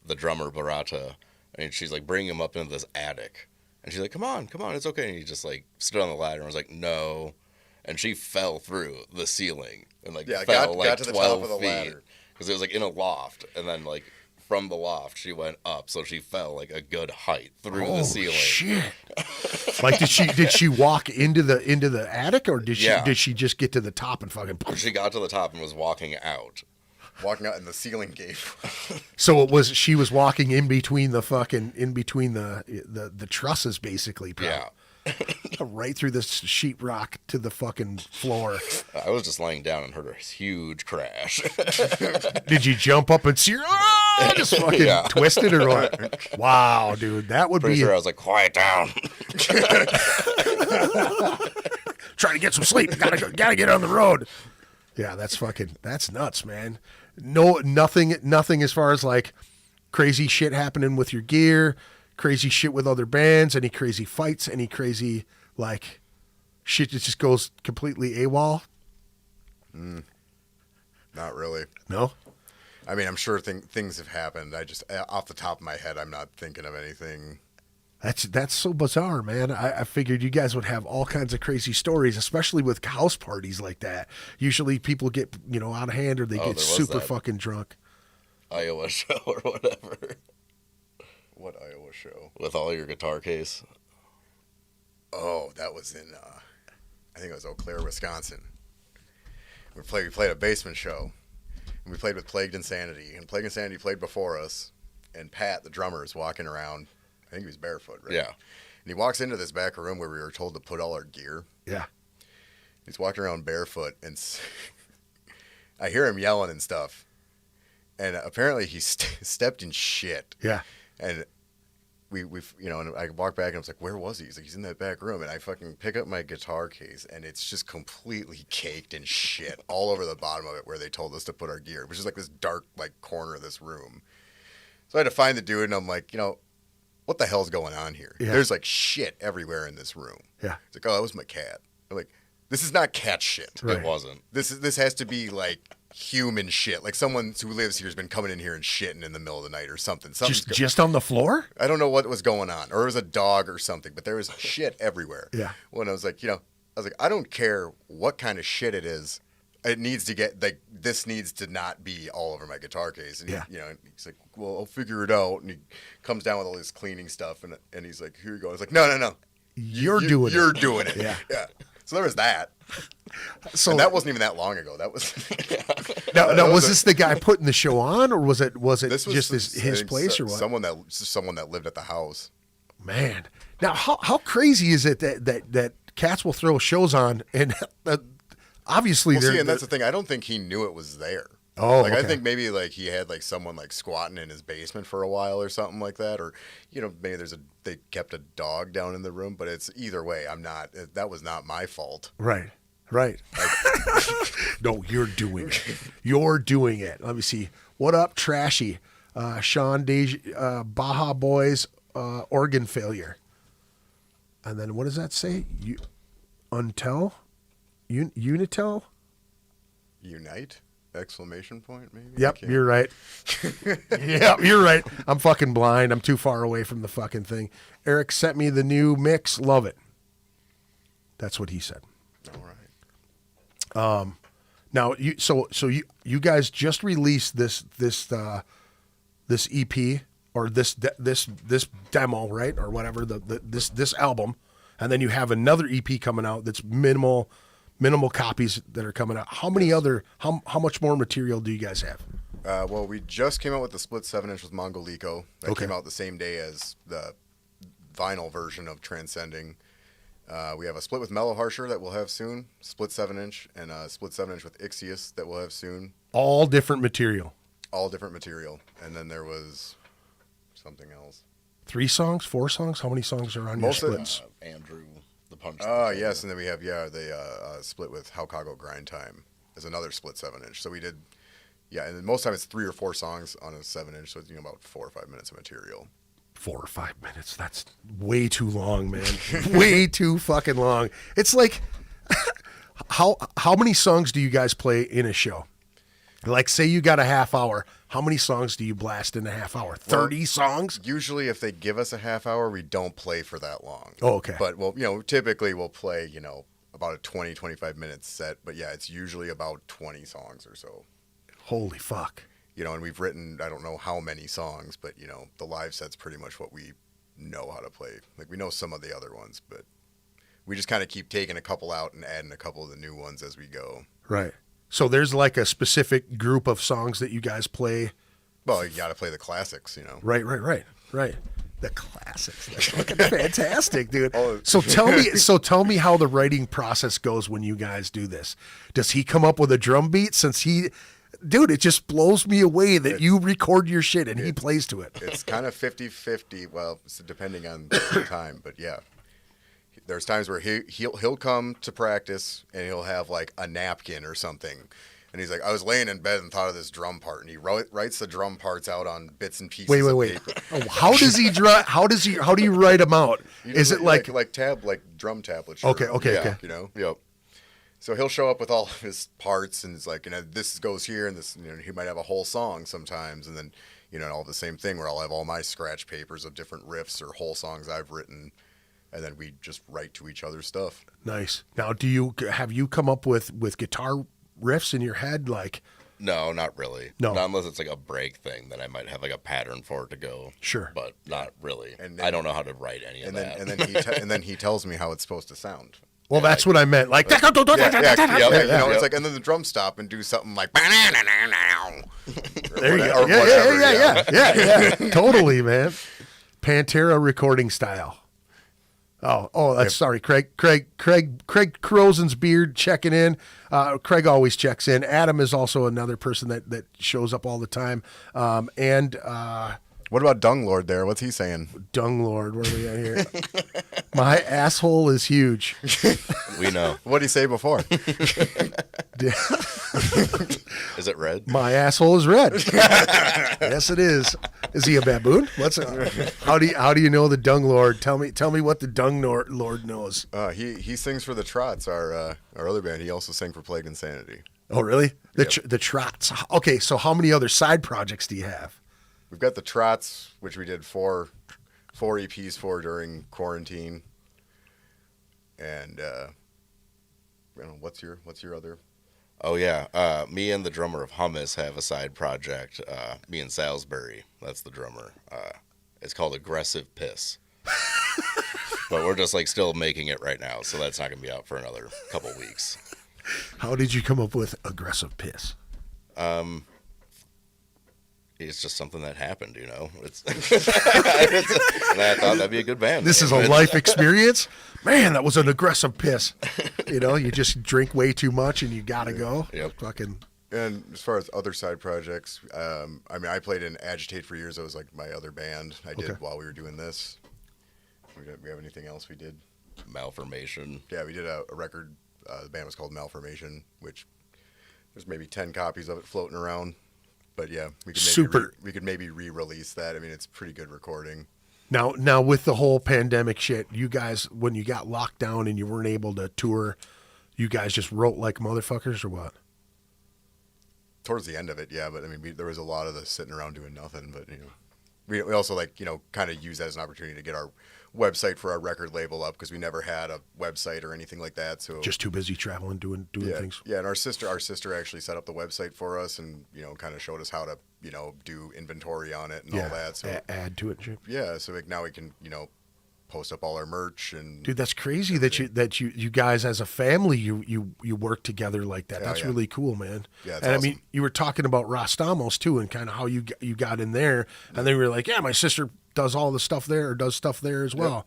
the drummer Barata, and she's like bringing him up into this attic. And she's like, come on, it's okay. And he just like stood on the ladder and was like, no. And she fell through the ceiling and like fell got to the 12 top of the feet. ladder. Because it was like in a loft, and then like from the loft she went up, so she fell like a good height through the ceiling. Shit! Like did she walk into the attic, or did she just get to the top and fucking? She got to the top and was walking out. Walking out, and the ceiling gave. So she was walking in between the trusses, basically. Bro. Yeah. Right through this sheetrock to the fucking floor. I was just laying down and heard a huge crash. Did you jump up and see her? Just fucking twisted or what? Wow, dude, that would Pretty be. sure I was like, quiet down. Trying to get some sleep. Gotta get on the road. Yeah, that's nuts, man. No, nothing as far as like crazy shit happening with your gear. Crazy shit with other bands, any crazy fights, any crazy, like, shit that just goes completely AWOL? Not really. No? I mean, I'm sure things have happened. I just, off the top of my head, I'm not thinking of anything. That's so bizarre, man. I figured you guys would have all kinds of crazy stories, especially with house parties like that. Usually people get, out of hand or they get super fucking drunk. Iowa show or whatever. What Iowa show? With all your guitar case. Oh, that was in, I think it was Eau Claire, Wisconsin. We played a basement show, and we played with Plagued Insanity. And Plagued Insanity played before us, and Pat, the drummer, is walking around. I think he was barefoot, right? Yeah. And he walks into this back room where we were told to put all our gear. Yeah. He's walking around barefoot, and I hear him yelling and stuff. And apparently he stepped in shit. Yeah. And and I walk back and I was like, where was he? He's like, he's in that back room. And I fucking pick up my guitar case, and it's just completely caked in shit all over the bottom of it where they told us to put our gear, which is like this dark, like, corner of this room. So I had to find the dude, and I'm like, what the hell's going on here? Yeah. There's like shit everywhere in this room. Yeah. It's like, oh, that was my cat. I'm like, this is not cat shit. Right. It wasn't. This has to be like human shit. Like someone who lives here has been coming in here and shitting in the middle of the night or something. Just on the floor? I don't know what was going on, or it was a dog or something, but there was shit everywhere. Yeah. When I was like, I don't care what kind of shit it is. It needs to get like this needs to not be all over my guitar case. And he's like, well, I'll figure it out. And he comes down with all this cleaning stuff, and he's like, here you go. I was like, no. You're doing it. Yeah. Yeah. So there was that. So and that wasn't even that long ago. That was. Now, was this the guy putting the show on, or was it this was just his place, or what? Someone that lived at the house. Man, now how crazy is it that cats will throw shows on, and obviously Well, see, and that's the thing. I don't think he knew it was there. Oh, like I okay. think maybe like he had like someone like squatting in his basement for a while or something like that, or maybe they kept a dog down in the room. But it's either way. That was not my fault. Right. No, you're doing it. You're doing it. Let me see. What up, Trashy? Sean Baja Boys, organ failure. And then what does that say? Unitel? Unite? Exclamation point, maybe? Yep, you're right. Yep, you're right. I'm fucking blind. I'm too far away from the fucking thing. Eric sent me the new mix. Love it. That's what he said. All right. Now you guys just released this EP or this demo, right, or whatever this album, and then you have another EP coming out that's minimal copies that are coming out. How many how much more material do you guys have? Well, we just came out with the split 7-inch with Mongolico. That Okay. came out the same day as the vinyl version of Transcending. We have a split with Mellow Harsher that we'll have soon, split 7-inch, and a split 7-inch with Ixius that we'll have soon. All different material. All different material. And then there was something else. 3 songs, 4 songs? How many songs are on your Most of- splits? Andrew, the punch. Yes, and then we have the split with How Cago Grind Time is another split 7-inch. So we did, and then most time it's 3 or 4 songs on a 7-inch, so it's about 4 or 5 minutes of material. 4 or 5 minutes. That's way too long, man. Way too fucking long. It's like, how many songs do you guys play in a show? Like, say you got a half hour. How many songs do you blast in a half hour? 30 songs? Usually, if they give us a half hour, we don't play for that long. Oh, okay. But typically we'll play, about a 20, 25 minute set. But yeah, it's usually about 20 songs or so. Holy fuck. And we've written, I don't know how many songs, but the live set's pretty much what we know how to play. Like, we know some of the other ones, but we just kind of keep taking a couple out and adding a couple of the new ones as we go. Right. So there's like a specific group of songs that you guys play. Well, you got to play the classics, Right. The classics. That's fucking fantastic, dude. Oh. So tell me how the writing process goes when you guys do this. Does he come up with a drum beat Dude, it just blows me away that you record your shit and he plays to it. It's kind of 50-50, well, depending on the time, but yeah. There's times where he'll come to practice and he'll have like a napkin or something. And he's like, I was laying in bed and thought of this drum part, and he writes the drum parts out on bits and pieces of paper. Oh, how does he draw? How do you write them out? Is it like drum tablature? Okay. Yep. So he'll show up with all of his parts, and it's like, this goes here, and this, he might have a whole song sometimes, and then, all the same thing where I'll have all my scratch papers of different riffs or whole songs I've written, and then we just write to each other's stuff. Nice. Now, have you come up with guitar riffs in your head? Like, No, not really. No. Not unless it's like a break thing, then I might have like a pattern for it to go. Sure. But not really. And I don't know how to write any of that. And then he tells me how it's supposed to sound. well, that's what I meant. Like, It's like, and then the drums stop and do something like. there you go. Yeah. Totally, man. Pantera recording style. Oh, that's sorry, Craig Rosen's beard checking in. Craig always checks in. Adam is also another person that shows up all the time. And What about Dung Lord there? What's he saying? Dung Lord, where are we at here? My asshole is huge. We know. What did he say before? Is it red? My asshole is red. Yes, it is. Is he a baboon? How do you know the Dung Lord? Tell me what the Dung Lord knows. He sings for the Trots, our other band. He also sang for Plague Insanity. Oh, really? Yep. The Trots. Okay, so how many other side projects do you have? We've got the Trots, which we did four EPs for during quarantine. And what's your other? Oh, yeah. Me and the drummer of Hummus have a side project. Me and Salisbury. That's the drummer. It's called Aggressive Piss. But we're just still making it right now, so that's not going to be out for another couple weeks. It's just something that happened, you know. It's, and I thought that'd be a good band. This is a life experience. Man, that was an aggressive piss. You know, you just drink way too much and you gotta go. Yep. Fucking. And as far as other side projects, I mean, I played in Agitate for years. That was like my other band I did while we were doing this. We have anything else we did? Malformation. Yeah, we did a record. The band was called Malformation, which there's maybe 10 copies of it floating around. But yeah, we could maybe re-release that. I mean, it's pretty good recording. Now with the whole pandemic shit, you guys, when you got locked down and you weren't able to tour, you guys just wrote like motherfuckers or what? Towards the end of it, yeah. But I mean, there was a lot of us sitting around doing nothing. But you know, we also like, you know, kind of use that as an opportunity to get our website for our record label up because we never had a website or anything like that. So just too busy traveling, doing things. Yeah, and our sister actually set up the website for us and, you know, kind of showed us how to, you know, do inventory on it and all that. So add to it and shit. Yeah, so now we can, you know, post up all our merch and dude, that's crazy that you guys as a family you work together like that. That's really cool, man. Yeah, and awesome. I mean, you were talking about Rostamos too, and kind of how you got in there, and then we were like, yeah, my sister does all the stuff there or does stuff there as well. Yep.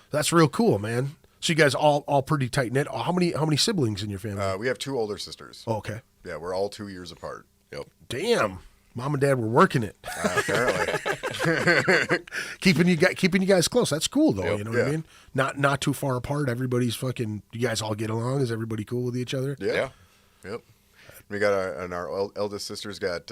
That's real cool, man. So you guys all pretty tight knit. How many siblings in your family? We have 2 older sisters. Oh, okay. Yeah, we're all 2 years apart. Yep. Damn. Mom and Dad were working it. Apparently. keeping you guys close. That's cool though. Yep. You know what I mean? Not too far apart. Everybody's fucking. You guys all get along. Is everybody cool with each other? Yeah. Yep. We got our eldest sister's got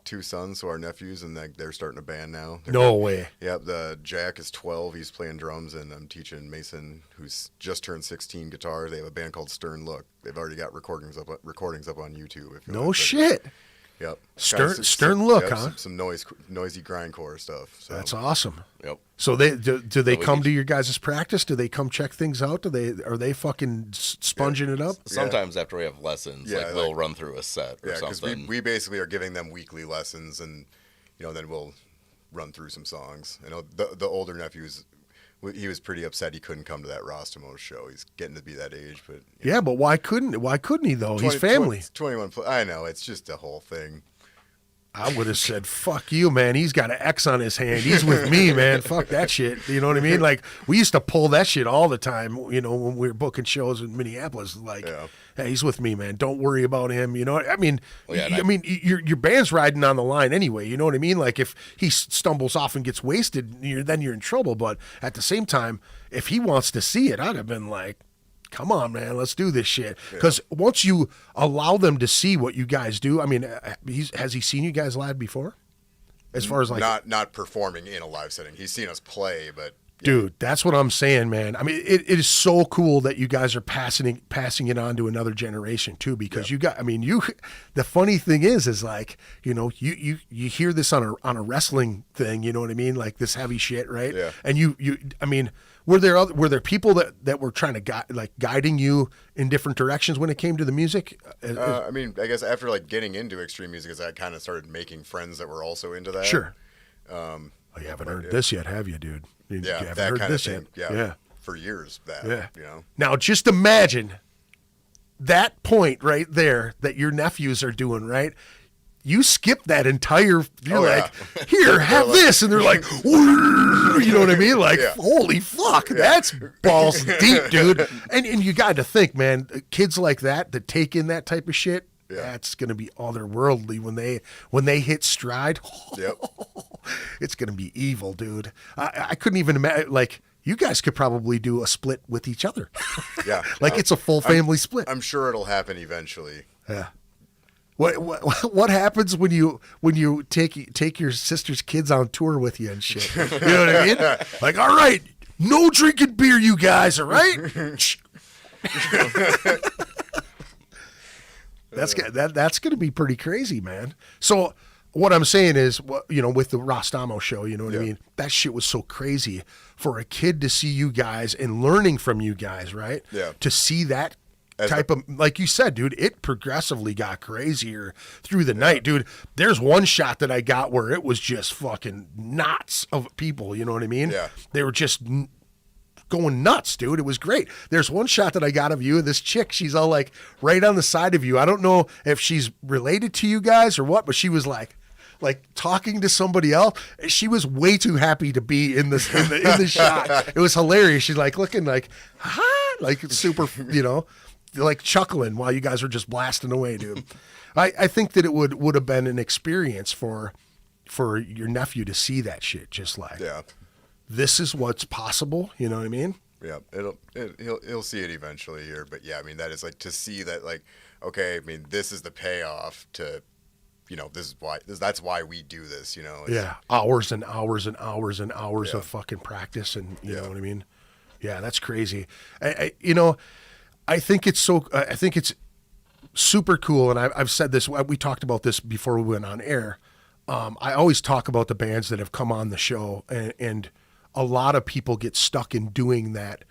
2 sons, so our nephews, and they're starting a band now. No way. Yep. Jack is 12. He's playing drums, and I'm teaching Mason, who's just turned 16, guitar. They have a band called Stern Look. They've already got recordings up on YouTube. No shit. Yep. Stern Look, huh? Some noisy grindcore stuff. So. That's awesome. Yep. So do they come to your guys' practice? Do they come check things out? Are they fucking sponging it up? Sometimes after we have lessons, they'll run through a set or something. Yeah, because we basically are giving them weekly lessons, and you know, then we'll run through some songs. I know the older nephews. He was pretty upset he couldn't come to that Rostamos show. He's getting to be that age, but yeah, but why couldn't he though? He's family. 21. I know, it's just a whole thing. I would have said, "Fuck you, man. He's got an X on his hand. He's with me, man. Fuck that shit." You know what I mean? Like we used to pull that shit all the time. You know, when we were booking shows in Minneapolis, like, hey, he's with me, man. Don't worry about him. You know what I mean? Your band's riding on the line anyway. You know what I mean? Like if he stumbles off and gets wasted, then you're in trouble. But at the same time, if he wants to see it, I'd have been like, come on, man, let's do this shit. Because once you allow them to see what you guys do, I mean, has he seen you guys live before? As far as like not performing in a live setting, he's seen us play, but dude, that's what I'm saying, man. I mean, it is so cool that you guys are passing it on to another generation too. Because the funny thing is like, you know, you hear this on a wrestling thing, you know what I mean, like this heavy shit, right? Yeah. And I mean. Were there people that were trying to guiding you in different directions when it came to the music? I mean, I guess after like getting into extreme music, I kind of started making friends that were also into that. Sure. You haven't heard this yet, have you, dude? You haven't that heard kind this of thing. yet. Yeah. For years. You know. Now, just imagine that point right there that your nephews are doing, right? You skip that entire, here, have this. And they're like, you know what I mean? Like, holy fuck, that's balls deep, dude. And you got to think, man, kids like that take in that type of shit, that's going to be otherworldly when they hit stride. It's going to be evil, dude. I couldn't even imagine, like, you guys could probably do a split with each other. Yeah. It's a full family split. I'm sure it'll happen eventually. Yeah. What happens when you take your sister's kids on tour with you and shit? You know what I mean? Like, all right, no drinking beer, you guys, all right? That's going to be pretty crazy, man. So what I'm saying is, you know, with the Rostamo show, you know what I mean? That shit was so crazy for a kid to see you guys and learning from you guys, right? Yeah. To see that type of, like you said, dude, it progressively got crazier through the night, dude. There's one shot that I got where it was just fucking knots of people, you know what I mean? Yeah. They were just going nuts, dude. It was great. There's one shot that I got of you, this chick, she's all like right on the side of you. I don't know if she's related to you guys or what, but she was like like talking to somebody else. She was way too happy to be in this in the shot. It was hilarious. She's like looking like, like super, like chuckling while you guys were just blasting away, dude. I think that it would have been an experience for your nephew to see that shit. Just like, this is what's possible. You know what I mean? Yeah, he'll see it eventually here, but yeah, I mean that is like to see that like, okay, I mean this is the payoff to, that's why we do this, Yeah, hours and hours and hours and hours of fucking practice, and you know what I mean. Yeah, that's crazy. I think it's I think it's super cool, and I've said this. We talked about this before we went on air. I always talk about the bands that have come on the show, and a lot of people get stuck in doing that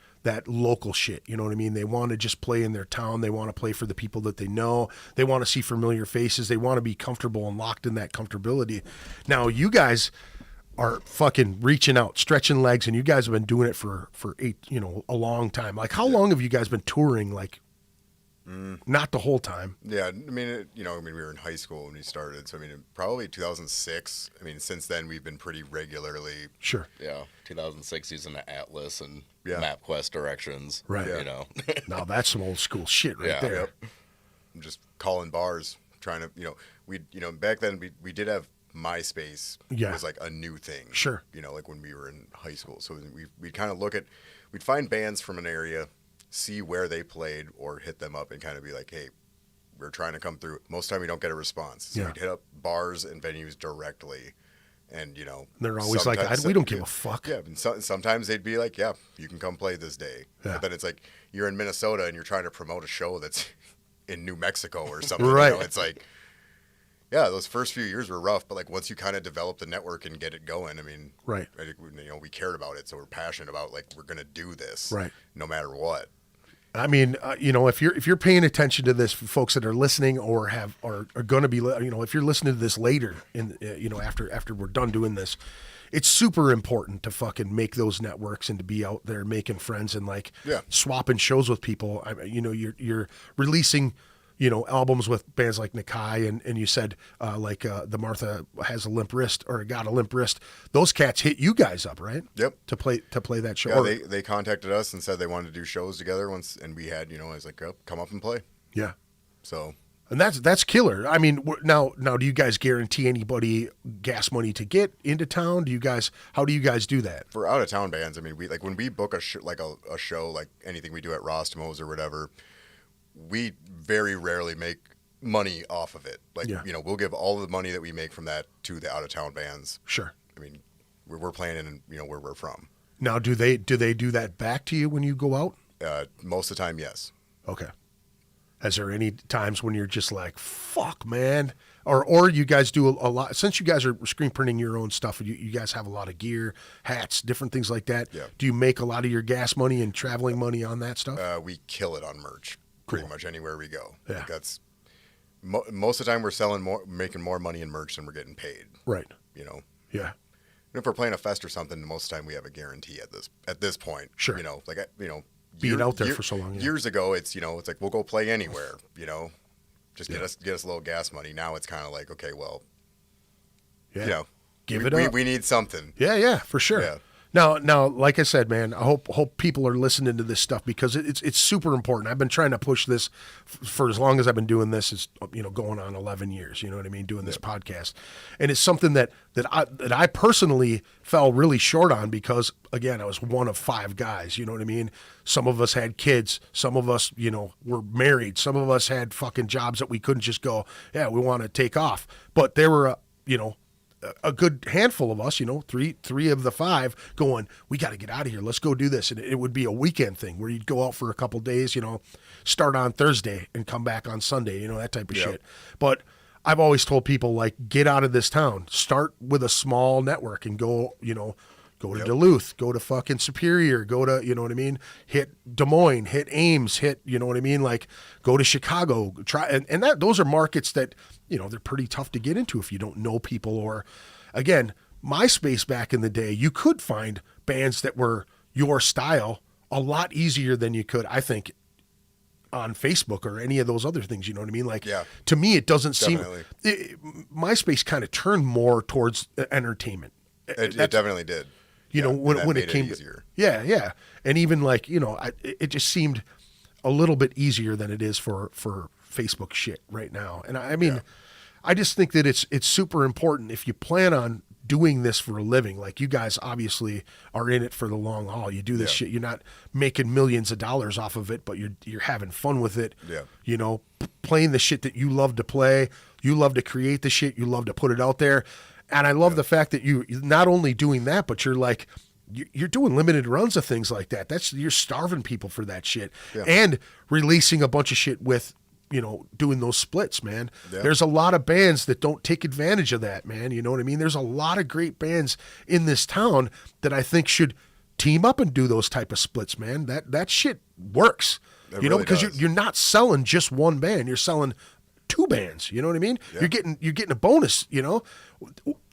local shit. You know what I mean? They want to just play in their town. They want to play for the people that they know. They want to see familiar faces. They want to be comfortable and locked in that comfortability. Now, you guys are fucking reaching out, stretching legs, and you guys have been doing it for a long time. Like, how long have you guys been touring? Like, not the whole time. Yeah, I mean, we were in high school when we started, so I mean, probably 2006. I mean, since then we've been pretty regularly. Sure. Yeah, 2006 using the Atlas and MapQuest directions. Right. Now that's some old school shit right there. Yep. Just calling bars, trying to, back then we did have MySpace. Yeah. Was like a new thing. Sure. Like when we were in high school, so we'd kind of we'd find bands from an area, see where they played, or hit them up and kind of be like, hey, we're trying to come through. Most of the time we don't get a response. So we'd hit up bars and venues directly, and they're always like, we don't give a fuck. Yeah, and sometimes they'd be like, yeah, you can come play this day. Yeah. But then it's like you're in Minnesota and you're trying to promote a show that's in New Mexico or something. Right. It's like, yeah, those first few years were rough, but like once you kind of develop the network and get it going, I mean, right. I think, we cared about it, so we're passionate about like we're gonna do this, right, no matter what. I mean, if you're paying attention to this, folks that are listening or are going to be, if you're listening to this later in, after we're done doing this, it's super important to fucking make those networks and to be out there making friends and swapping shows with people. You're releasing, albums with bands like Nakai and you said the Martha has a limp wrist or got a limp wrist. Those cats hit you guys up, right? Yep. To play that show. Yeah, they contacted us and said they wanted to do shows together once, and we had, I was like, oh, come up and play. Yeah. So. And that's killer. I mean, now do you guys guarantee anybody gas money to get into town? How do you guys do that? For out of town bands, I mean, we when we book a show like anything we do at Rostimo's or whatever, we very rarely make money off of it. Like, we'll give all the money that we make from that to the out of town bands. Sure. I mean, we're playing in, where we're from. Now, do they do that back to you when you go out? Most of the time, yes. Okay. Is there any times when you're just like, fuck, man? Or you guys do a lot, since you guys are screen printing your own stuff, you guys have a lot of gear, hats, different things like that. Yeah. Do you make a lot of your gas money and traveling money on that stuff? We kill it on merch. Cool. Pretty much anywhere we go. Yeah. Like that's most of the time we're making more money in merch than we're getting paid. Right. And Yeah. if we're playing a fest or something, most of the time we have a guarantee at this point. Sure. Being out there for so long. Yeah. Years ago, it's it's like we'll go play anywhere. Just get us a little gas money. Now it's kind of like, okay, well, give it up. We need something. Yeah, for sure. Yeah. Now, like I said, man, I hope people are listening to this stuff because it's super important. I've been trying to push this for as long as I've been doing this. Is going on 11 years. You know what I mean? Doing this podcast, and it's something that I personally fell really short on because again, I was one of 5 guys. You know what I mean? Some of us had kids. Some of us, were married. Some of us had fucking jobs that we couldn't just go. Yeah, we want to take off. But there were a good handful of us, three of the 5 going, we got to get out of here. Let's go do this. And it would be a weekend thing where you'd go out for a couple days, start on Thursday and come back on Sunday, that type of shit. But I've always told people, like, get out of this town, start with a small network and go to Duluth, go to fucking Superior, go to, hit Des Moines, hit Ames, hit, like go to Chicago, try. And those are markets that, they're pretty tough to get into if you don't know people. Or again, MySpace back in the day, you could find bands that were your style a lot easier than you could, I think, on Facebook or any of those other things. You know what I mean? Like, Yeah. to me, it doesn't Definitely. seem. MySpace kind of turned more towards entertainment. It definitely did. You know, when made it came easier. Yeah. And even like, it just seemed a little bit easier than it is for Facebook shit right now. And I mean, I just think that it's super important if you plan on doing this for a living. Like, you guys obviously are in it for the long haul. You do this shit. You're not making millions of dollars off of it, but you're having fun with it. Yeah. You know, playing the shit that you love to play. You love to create the shit. You love to put it out there. And I love the fact that you're not only doing that, but you're like, you're doing limited runs of things like that. You're starving people for that shit, and releasing a bunch of shit with, doing those splits, man. Yeah. There's a lot of bands that don't take advantage of that, man. You know what I mean? There's a lot of great bands in this town that I think should team up and do those type of splits, man. That shit works, because you're not selling just one band. You're selling two bands. You know what I mean? Yeah. You're getting a bonus.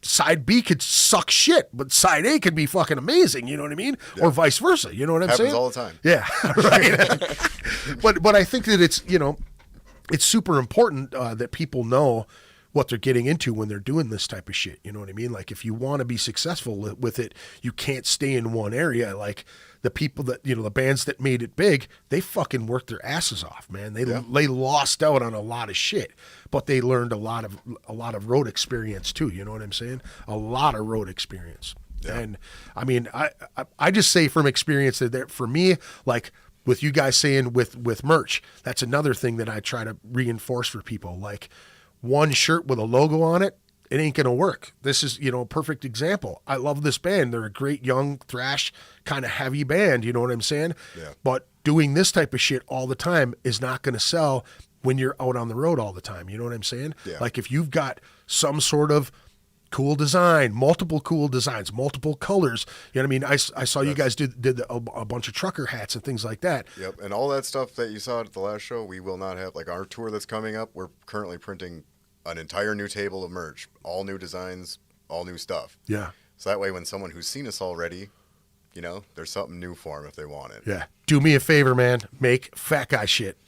Side B could suck shit, but side A could be fucking amazing. You know what I mean? Yeah. Or vice versa. You know what I'm saying? Happens all the time. Yeah, right. but I think that it's super important that people know what they're getting into when they're doing this type of shit. You know what I mean? Like, if you want to be successful with it, you can't stay in one area. Like, the people that, the bands that made it big, they fucking worked their asses off, man. They lost out on a lot of shit, but they learned a lot of road experience too. You know what I'm saying? A lot of road experience. Yeah. And I mean, I just say from experience that for me, like, with you guys saying with merch, that's another thing that I try to reinforce for people. Like, one shirt with a logo on it, it ain't going to work. This is, a perfect example. I love this band. They're a great young thrash kind of heavy band. You know what I'm saying? Yeah. But doing this type of shit all the time is not going to sell when you're out on the road all the time. You know what I'm saying? Yeah. Like, if you've got some sort of cool design, multiple cool designs, multiple colors. You know what I mean? I saw you guys did a bunch of trucker hats and things like that. Yep. And all that stuff that you saw at the last show, we will not have. Like, our tour that's coming up, we're currently printing an entire new table of merch, all new designs, all new stuff. Yeah. So that way, when someone who's seen us already, there's something new for them if they want it. Yeah. Do me a favor, man. Make fat guy shit.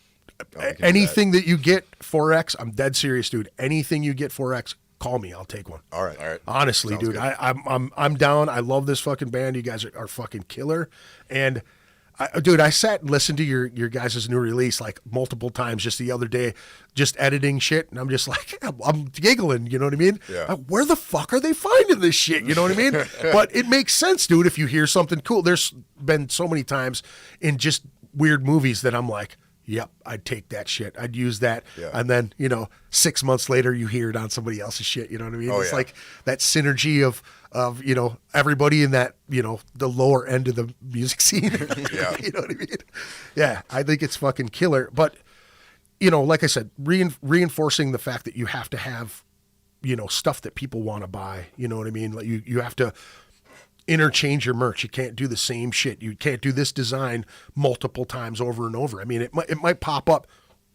Anything that you get 4X, I'm dead serious, dude. Anything you get 4X, call me. I'll take one. All right. Honestly, sounds dude, I'm down. I love this fucking band. You guys are fucking killer. And I sat and listened to your guys' new release like multiple times just the other day, just editing shit, and I'm just like, I'm giggling. You know what I mean? Yeah. Where the fuck are they finding this shit? You know what I mean? But it makes sense, dude. If you hear something cool, there's been so many times in just weird movies that I'm like, yep, I'd take that shit. I'd use that. Yeah. And then, 6 months later, you hear it on somebody else's shit. You know what I mean? It's like that synergy of everybody in that, the lower end of the music scene. Yeah. You know what I mean? Yeah. I think it's fucking killer. But, like I said, reinforcing the fact that you have to have, stuff that people want to buy. You know what I mean? Like, you have to interchange your merch. You can't do the same shit. You can't do this design multiple times over and over. I mean, it might pop up,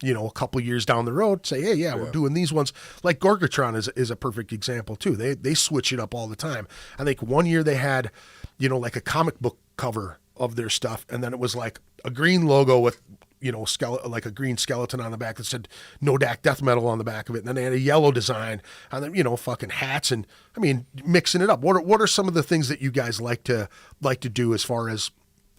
a couple years down the road, say, hey, we're doing these ones. Like Gorgatron is a perfect example too. They switch it up all the time. I think one year they had, like a comic book cover of their stuff, and then it was like a green logo with, like a green skeleton on the back that said No Dak Death Metal on the back of it. And then they had a yellow design, and then, fucking hats, and I mean, mixing it up. What are some of the things that you guys like to do as far as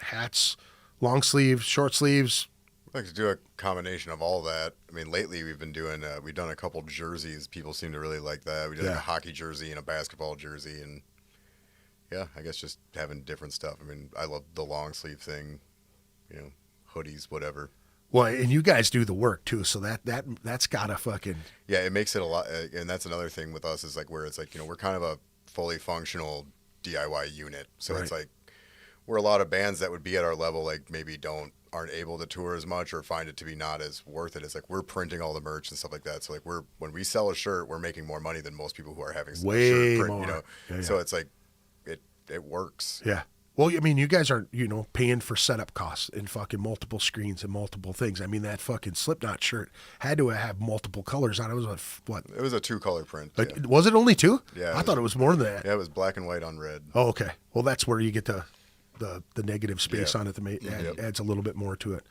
hats, long sleeves, short sleeves? I like to do a combination of all that. I mean, lately we've been doing, we've done a couple jerseys. People seem to really like that. We did a hockey jersey and a basketball jersey, and I guess just having different stuff. I mean, I love the long sleeve thing, hoodies, whatever. Well, and you guys do the work too, so that's gotta fucking. Yeah, it makes it a lot, and that's another thing with us is like where it's like, we're kind of a fully functional DIY unit. So It's like, we're a lot of bands that would be at our level, like maybe aren't able to tour as much or find it to be not as worth it. It's like we're printing all the merch and stuff like that. So like when we sell a shirt, we're making more money than most people who are having way a shirt print, more. Yeah. So it's like it works. Yeah. Well, I mean, you guys aren't, paying for setup costs and fucking multiple screens and multiple things. I mean, that fucking Slipknot shirt had to have multiple colors on it. It was what? It was a 2-color print. Was it only 2? Yeah. I thought it was more than that. Yeah, it was black and white on red. Oh, okay. Well, that's where you get the negative space on it that adds a little bit more to it.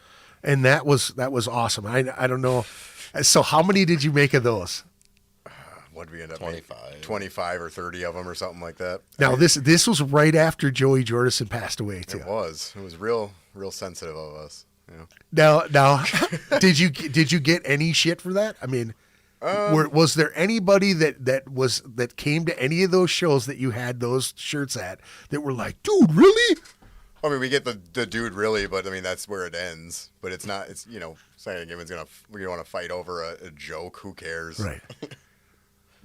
And that was awesome. I don't know. So how many did you make of those? What did we end up 25. making? 25 or 30 of them or something like that. Now this was right after Joey Jordison passed away too. It was real sensitive of us. Yeah. Now, did you get any shit for that? I mean, was there anybody that came to any of those shows that you had those shirts at that were like, dude, really? I mean, we get the dude really, but I mean that's where it ends. But it's not. It's saying anyone's we want to fight over a joke. Who cares? Right.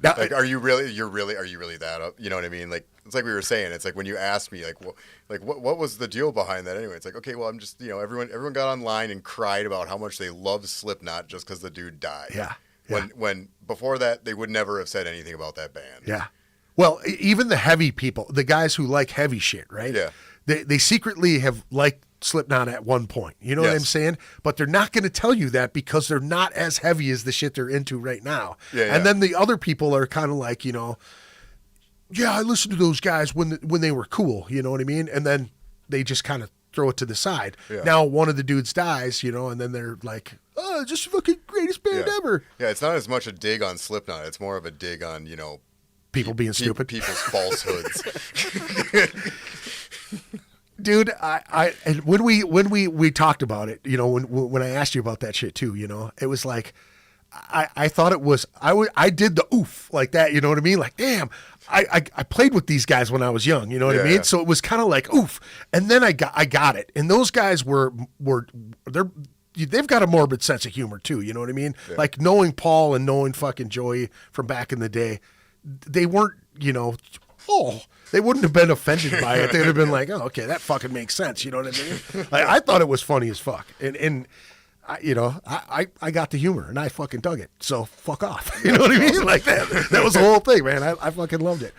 Now, Like, are you really that up? You know what I mean? Like, it's like we were saying. It's like when you asked me, what was the deal behind that anyway? It's like, okay, well, I'm just, everyone got online and cried about how much they loved Slipknot just because the dude died. Yeah. When before that, they would never have said anything about that band. Yeah. Well, even the heavy people, the guys who like heavy shit, right? Yeah. They secretly have liked Slipknot at one point. You know what I'm Yes. saying? But they're not going to tell you that because they're not as heavy as the shit they're into right now. Yeah, And then the other people are kind of like, yeah, I listened to those guys when they were cool. You know what I mean? And then they just kind of throw it to the side. Yeah. Now one of the dudes dies, and then they're like, oh, just fucking greatest band ever. Yeah, it's not as much a dig on Slipknot. It's more of a dig on, People being stupid. people's falsehoods. Dude, I and when we talked about it, when I asked you about that shit too, it was like I thought it was I did the oof like that, you know what I mean? Like, damn, I played with these guys when I was young, you know what I mean? Yeah. So it was kind of like oof, and then I got it, and those guys they've got a morbid sense of humor too, you know what I mean? Yeah. Like knowing Paul and knowing fucking Joey from back in the day, they weren't, they wouldn't have been offended by it. They'd have been like, oh, okay, that fucking makes sense. You know what I mean? Like, I thought it was funny as fuck. And I got the humor and I fucking dug it. So fuck off. You know what I mean? Like that was the whole thing, man. I fucking loved it.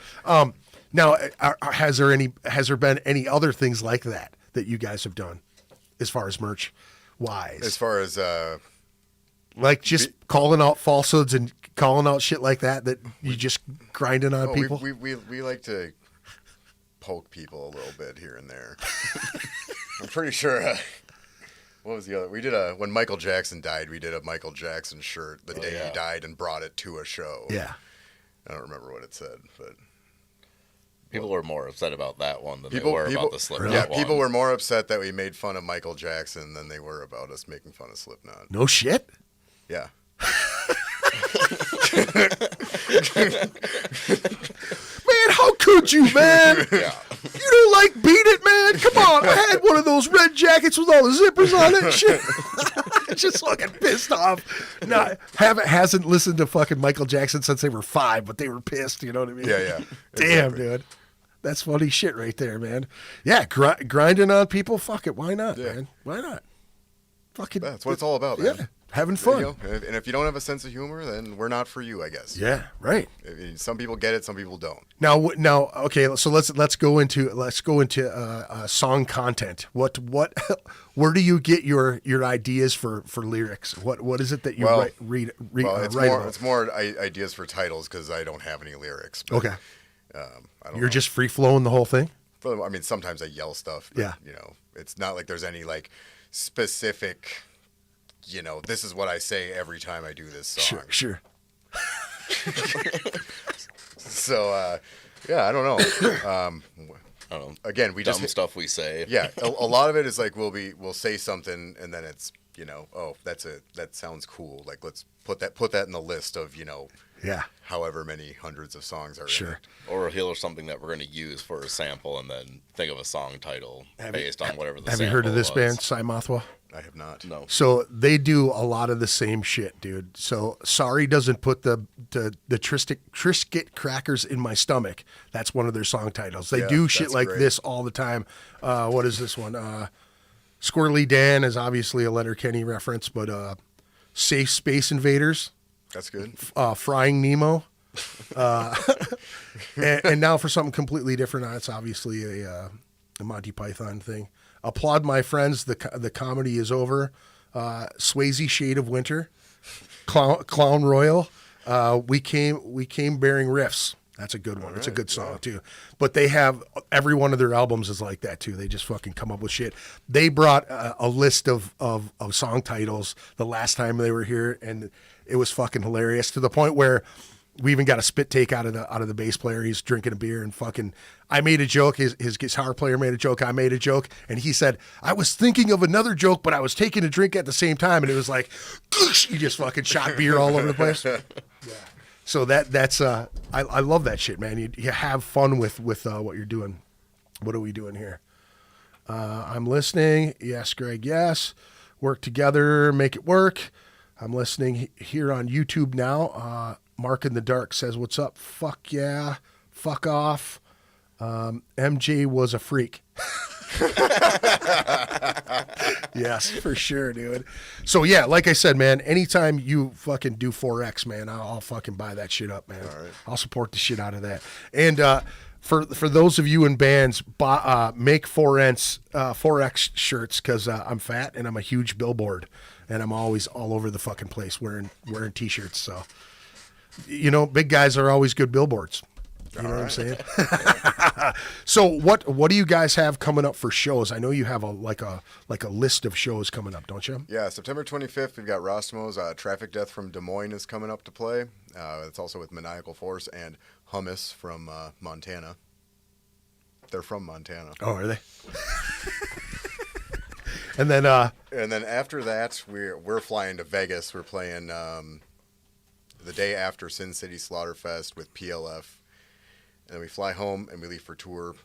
Now, has there been any other things like that you guys have done as far as merch wise? As far as, like just calling out falsehoods and calling out shit like that you just grinding on people? We like to poke people a little bit here and there. I'm pretty sure. What was the other? We did when Michael Jackson died. We did a Michael Jackson shirt the day he died and brought it to a show. Yeah. I don't remember what it said, but People were more upset about that one than they were about the Slipknot one. Yeah, people were more upset that we made fun of Michael Jackson than they were about us making fun of Slipknot. No shit. Yeah. Man, how could you, man? Yeah. You don't like Beat It, man? Come on. I had one of those red jackets with all the zippers on it and shit. Just fucking pissed off. Hasn't listened to fucking Michael Jackson since they were 5, but they were pissed, you know what I mean? Yeah. Damn, Exactly. dude. That's funny shit right there, man. Yeah, grinding on people, fuck it. Why not, man? Why not? Fucking. That's what it's all about, man. Yeah, having There you fun. go. And if you don't have a sense of humor, then we're not for you, I guess. Yeah, right. I mean, some people get it, some people don't. Now, okay. So let's go into song content. What where do you get your ideas for lyrics? What is it that you write It's about? more ideas for titles because I don't have any lyrics. But, Okay, I don't you're know. just free flowing the whole thing. I mean, sometimes I yell stuff. But, Yeah. It's not like there's any like specific. This is what I say every time I do this song. Sure. So, yeah, I don't know. I don't know. Again, we Dumb just stuff we say. Yeah, a lot of it is like we'll say something and then it's oh, that sounds cool. Like let's put that in the list of Yeah. however many hundreds of songs are in Sure. it. Or he'll something that we're going to use for a sample and then think of a song title based on whatever the Have sample you heard of this was. band, Cymothwa? I have not. No. So they do a lot of the same shit, dude. So Sorry doesn't put the Triscuit crackers in my stomach. That's one of their song titles. They Yeah, do shit that's like great. this all the time. What is this one? Squirrely Dan is obviously a Letterkenny reference, but Safe Space Invaders, That's good. Frying Nemo. And now for something completely different, it's obviously a Monty Python thing. Applaud My Friends, the comedy is over. Swayze Shade of Winter. Clown Royal. We came bearing riffs. That's a good one. It's a good song too. But they have every one of their albums is like that too. They just fucking come up with shit. They brought a list of song titles the last time they were here, and it was fucking hilarious to the point where we even got a spit take out of the bass player. He's drinking a beer and fucking. I made a joke. His guitar player made a joke. I made a joke, and he said, "I was thinking of another joke, but I was taking a drink at the same time." And it was like, he just fucking shot beer all over the place. Yeah. So that's I love that shit, man. You have fun with what you're doing. What are we doing here? I'm listening. Yes, Greg. Yes. Work together. Make it work. I'm listening here on YouTube now. Mark in the Dark says, "What's up? Fuck yeah. Fuck off. MJ was a freak." Yes, for sure, dude. So yeah, like I said, man, anytime you fucking do 4X, man, I'll fucking buy that shit up, man. All right. I'll support the shit out of that. And for those of you in bands, make 4X shirts, because I'm fat and I'm a huge billboard, and I'm always all over the fucking place wearing t-shirts. So, you know, big guys are always good billboards. You know what I'm saying? So what do you guys have coming up for shows? I know you have a list of shows coming up, don't you? Yeah, September 25th, we've got Rostomos. Traffic Death from Des Moines is coming up to play. It's also with Maniacal Force and Hummus from Montana. They're from Montana. Oh, are they? And then after that, we're flying to Vegas. We're playing the day after Sin City Slaughterfest with PLF. And then we fly home and we leave for tour.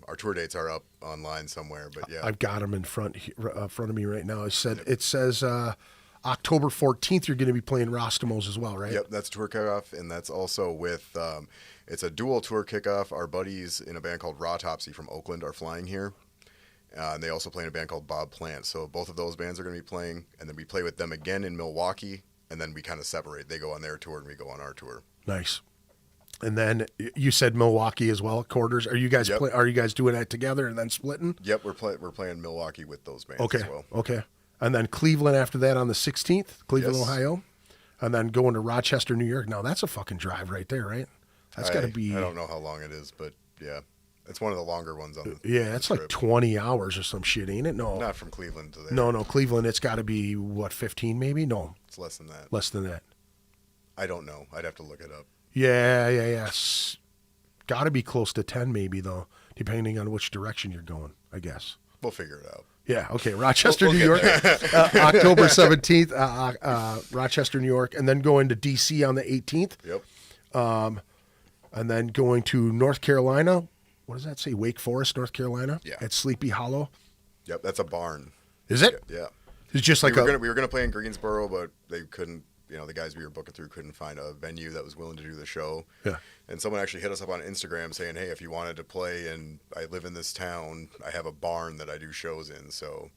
Our tour dates are up online somewhere, but yeah. I've got them in front of me right now. It says October 14th you're going to be playing Rostomos as well, right? Yep, that's tour kickoff, and that's also with it's a dual tour kickoff. Our buddies in a band called Rawtopsy from Oakland are flying here. And they also play in a band called Bob Plant. So both of those bands are going to be playing, and then we play with them again in Milwaukee, and then we kind of separate. They go on their tour and we go on our tour. Nice. And then you said Milwaukee as well, quarters. Are you guys are you guys doing that together and then splitting? Yep, we're playing Milwaukee with those bands as well. Okay. And then Cleveland after that on the 16th, Cleveland, Ohio. And then going to Rochester, New York. Now that's a fucking drive right there, right? That's got to be. I don't know how long it is, but yeah. It's one of the longer ones on the Yeah, it's like 20 hours or some shit, ain't it? No. Not from Cleveland to there. No, Cleveland, it's got to be, 15 maybe? No. It's less than that. Less than that. I don't know. I'd have to look it up. Yeah. Got to be close to 10 maybe, though, depending on which direction you're going, I guess. We'll figure it out. Yeah, okay. Rochester, New York, October 17th, Rochester, New York, and then going to D.C. on the 18th. Yep. And then going to North Carolina. What does that say? Wake Forest, North Carolina? Yeah. At Sleepy Hollow? Yep, that's a barn. Is it? Yeah. It's just like we were gonna play in Greensboro, but they couldn't. The guys we were booking through couldn't find a venue that was willing to do the show. Yeah. And someone actually hit us up on Instagram saying, "Hey, if you wanted to play and I live in this town, I have a barn that I do shows in, so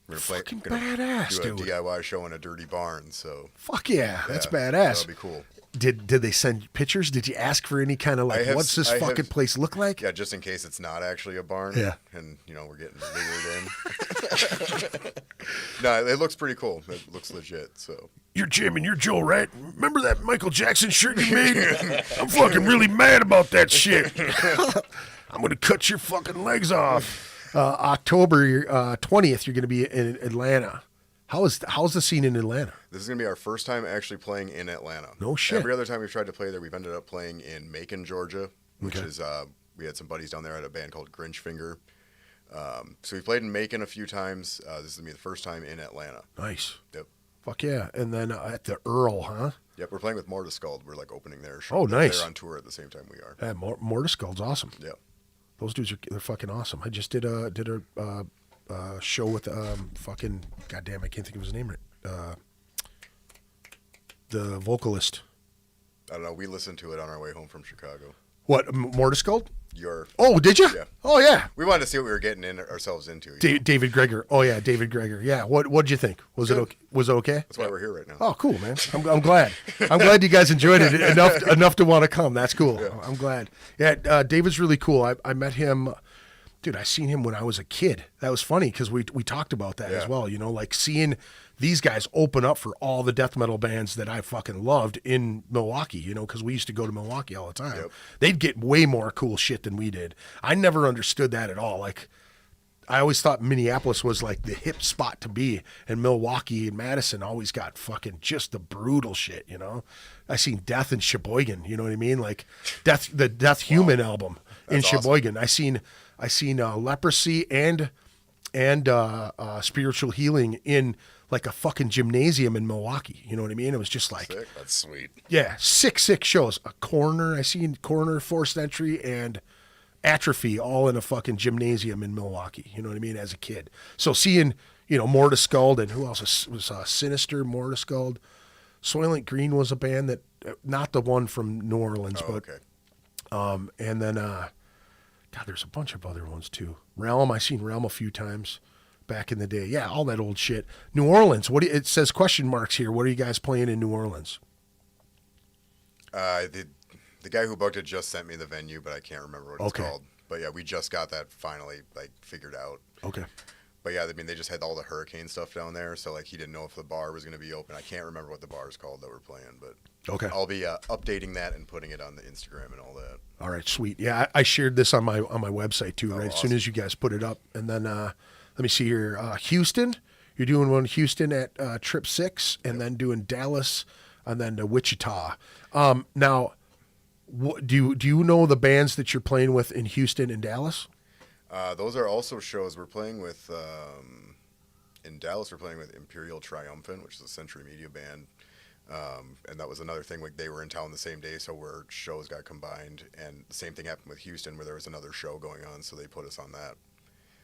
we're gonna play. Fucking badass, do a dude. DIY show in a dirty barn." So. Fuck yeah, that's badass. That'll be cool. Did they send pictures? Did you ask for any kind of what's this fucking place look like? Yeah, just in case it's not actually a barn. Yeah. And we're getting figured in. No, it looks pretty cool. It looks legit. So. You're Jim and you're Joe, right? Remember that Michael Jackson shirt you made? I'm fucking really mad about that shit. I'm gonna cut your fucking legs off. October 20th, you're gonna be in Atlanta. How's the scene in Atlanta? This is going to be our first time actually playing in Atlanta. No shit. Every other time we've tried to play there, we've ended up playing in Macon, Georgia, which is, we had some buddies down there at a band called Grinch Finger. So we played in Macon a few times. This is going to be the first time in Atlanta. Nice. Yep. Fuck yeah. And then at the Earl, huh? Yep, we're playing with Mortiscald. We're opening their show. Oh, nice. They're on tour at the same time we are. Yeah, Mortiscald's awesome. Yep. Those dudes they're fucking awesome. I just did a show with fucking goddamn, I can't think of his name right. The vocalist. I don't know. We listened to it on our way home from Chicago. What, Mortiscald? Oh, did you? Yeah. Oh, yeah. We wanted to see what we were getting ourselves into. David Greger. Oh, yeah, David Greger. Yeah. What'd you think? Was it okay? That's why we're here right now. Oh, cool, man. I'm glad. I'm glad you guys enjoyed it enough to want to come. That's cool. Yeah. I'm glad. Yeah, David's really cool. I met him. Dude, I seen him when I was a kid. That was funny because we talked about that as well. Like seeing these guys open up for all the death metal bands that I fucking loved in Milwaukee, you know, because we used to go to Milwaukee all the time. Yep. They'd get way more cool shit than we did. I never understood that at all. Like, I always thought Minneapolis was like the hip spot to be, and Milwaukee and Madison always got fucking just the brutal shit, you know. I seen Death in Sheboygan, you know what I mean? Like the Death Human album in That's awesome. Sheboygan. I seen Leprosy and Spiritual Healing in like a fucking gymnasium in Milwaukee. You know what I mean? It was just like, Sick. That's sweet. yeah, sick shows. A Corner, I seen Corner, Forced Entry, and Atrophy all in a fucking gymnasium in Milwaukee. You know what I mean? As a kid. So seeing, you know, Mortiscald and who else was Sinister, Mortiscald. Soylent Green was a band that, not the one from New Orleans, Oh, but, okay. and then, God, there's a bunch of other ones too. Realm, I seen Realm a few times back in the day. Yeah, all that old shit. New Orleans, it says question marks here. What are you guys playing in New Orleans? The guy who booked it just sent me the venue, but I can't remember what it's Okay. called. But yeah, we just got that finally like figured out. Okay. But yeah, I mean, they just had all the hurricane stuff down there, so like he didn't know if the bar was going to be open. I can't remember what the bar is called that we're playing, but Okay. I'll be updating that and putting it on the Instagram and all that. All right, sweet. Yeah, I shared this on my website too, right? As soon awesome. as you guys put it up. And then let me see here. Houston. You're doing one in Houston at Trip 6, and then doing Dallas, and then Wichita. Now, do you know the bands that you're playing with in Houston and Dallas? Those are also shows we're playing with. In Dallas, we're playing with Imperial Triumphant, which is a Century Media band. And that was another thing. Like they were in town the same day, so our shows got combined. And the same thing happened with Houston, where there was another show going on, so they put us on that.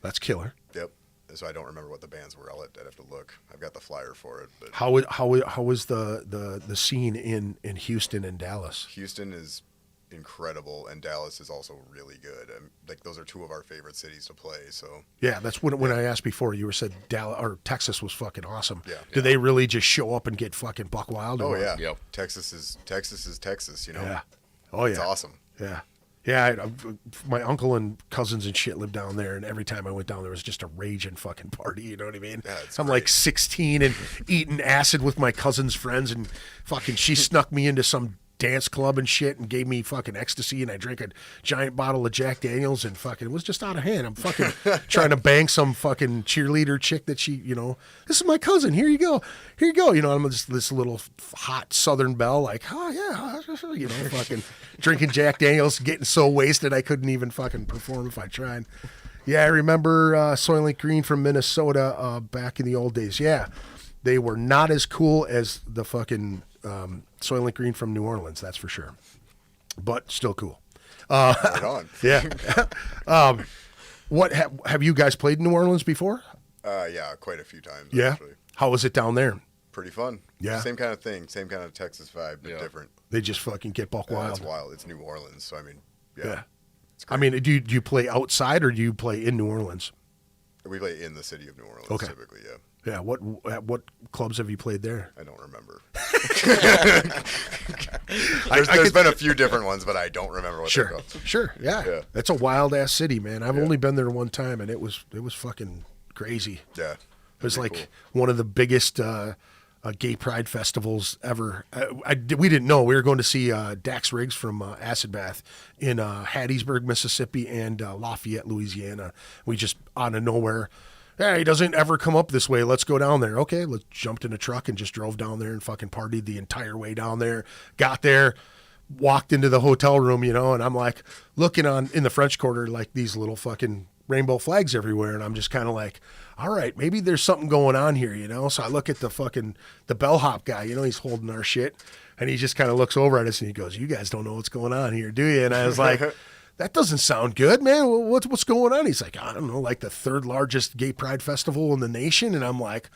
That's killer. Yep. So I don't remember what the bands were. I'd have to look. I've got the flyer for it. But How is the scene in Houston and Dallas? Houston is incredible, and Dallas is also really good. Like those are two of our favorite cities to play. So Yeah, that's when I asked before. You were said Dallas or Texas was fucking awesome. Yeah. Do they really just show up and get fucking buck wild? or oh what? yeah, Yep. Texas is Texas. You know, Yeah. Oh yeah. it's awesome. Yeah. Yeah, my uncle and cousins and shit lived down there, and every time I went down there, it was just a raging fucking party, you know what I mean? Yeah, it's I'm great. like 16 and eating acid with my cousin's friends, and fucking she snuck me into some dance club and shit and gave me fucking ecstasy, and I drank a giant bottle of Jack Daniels, and fucking it was just out of hand. I'm fucking trying to bang some fucking cheerleader chick that she, you know, this is my cousin, here you go, you know, I'm just this little hot Southern belle, like, oh yeah, you know, fucking drinking Jack Daniels, getting so wasted I couldn't even fucking perform if I tried. Yeah, I remember Soylent Green from Minnesota back in the old days. Yeah, they were not as cool as the fucking Soylent Green from New Orleans, that's for sure. But still cool. Right on. Yeah. What have you guys played in New Orleans before? Yeah, quite a few times. Yeah. Actually. How was it down there? Pretty fun. Yeah. Same kind of thing. Same kind of Texas vibe, but Yeah. different. They just fucking get buck wild. It's wild. It's New Orleans, so I mean, yeah. Yeah. I mean, do you play outside or do you play in New Orleans? We play in the city of New Orleans, Okay. typically. Yeah. Yeah. What clubs have you played there? I don't remember. I There's could- been a few different ones, but I don't remember what they're Sure, called. sure, yeah. Yeah. That's a wild ass city, man. I've only been there one time, and it was fucking crazy. Yeah. It was Pretty like one of the biggest gay pride festivals ever. We didn't know. We were going to see Dax Riggs from Acid Bath in Hattiesburg, Mississippi, and Lafayette, Louisiana. We just out of nowhere. Hey, he doesn't ever come up this way. Let's go down there. Okay, let's jumped in a truck and just drove down there and fucking partied the entire way down there. Got there, walked into the hotel room, you know, and I'm like looking on in the French Quarter like these little fucking rainbow flags everywhere, and I'm just kind of like, all right, maybe there's something going on here, you know? So I look at the bellhop guy, you know, he's holding our shit, and he just kind of looks over at us and he goes, you guys don't know what's going on here, do you? And I was like, that doesn't sound good, man. What's going on? He's like, I don't know, like the third largest gay pride festival in the nation. And I'm like,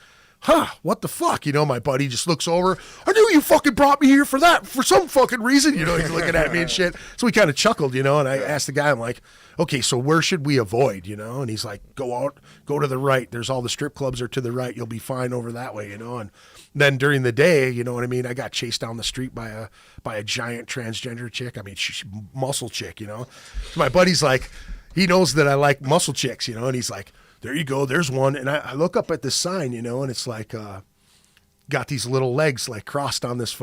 what the fuck? You know, my buddy just looks over. I knew you fucking brought me here for that, for some fucking reason. You know, he's looking at me and shit. So we kind of chuckled, you know, and I asked the guy, I'm like, okay, so where should we avoid, you know? And he's like, go out, go to the right. There's all the strip clubs are to the right. You'll be fine over that way, you know? And then during the day, you know what I mean? I got chased down the street by a giant transgender chick. I mean, she's muscle chick, you know? So my buddy's like, he knows that I like muscle chicks, you know? And he's like, there you go, there's one. And I look up at this sign, you know, and it's like, got these little legs like crossed on this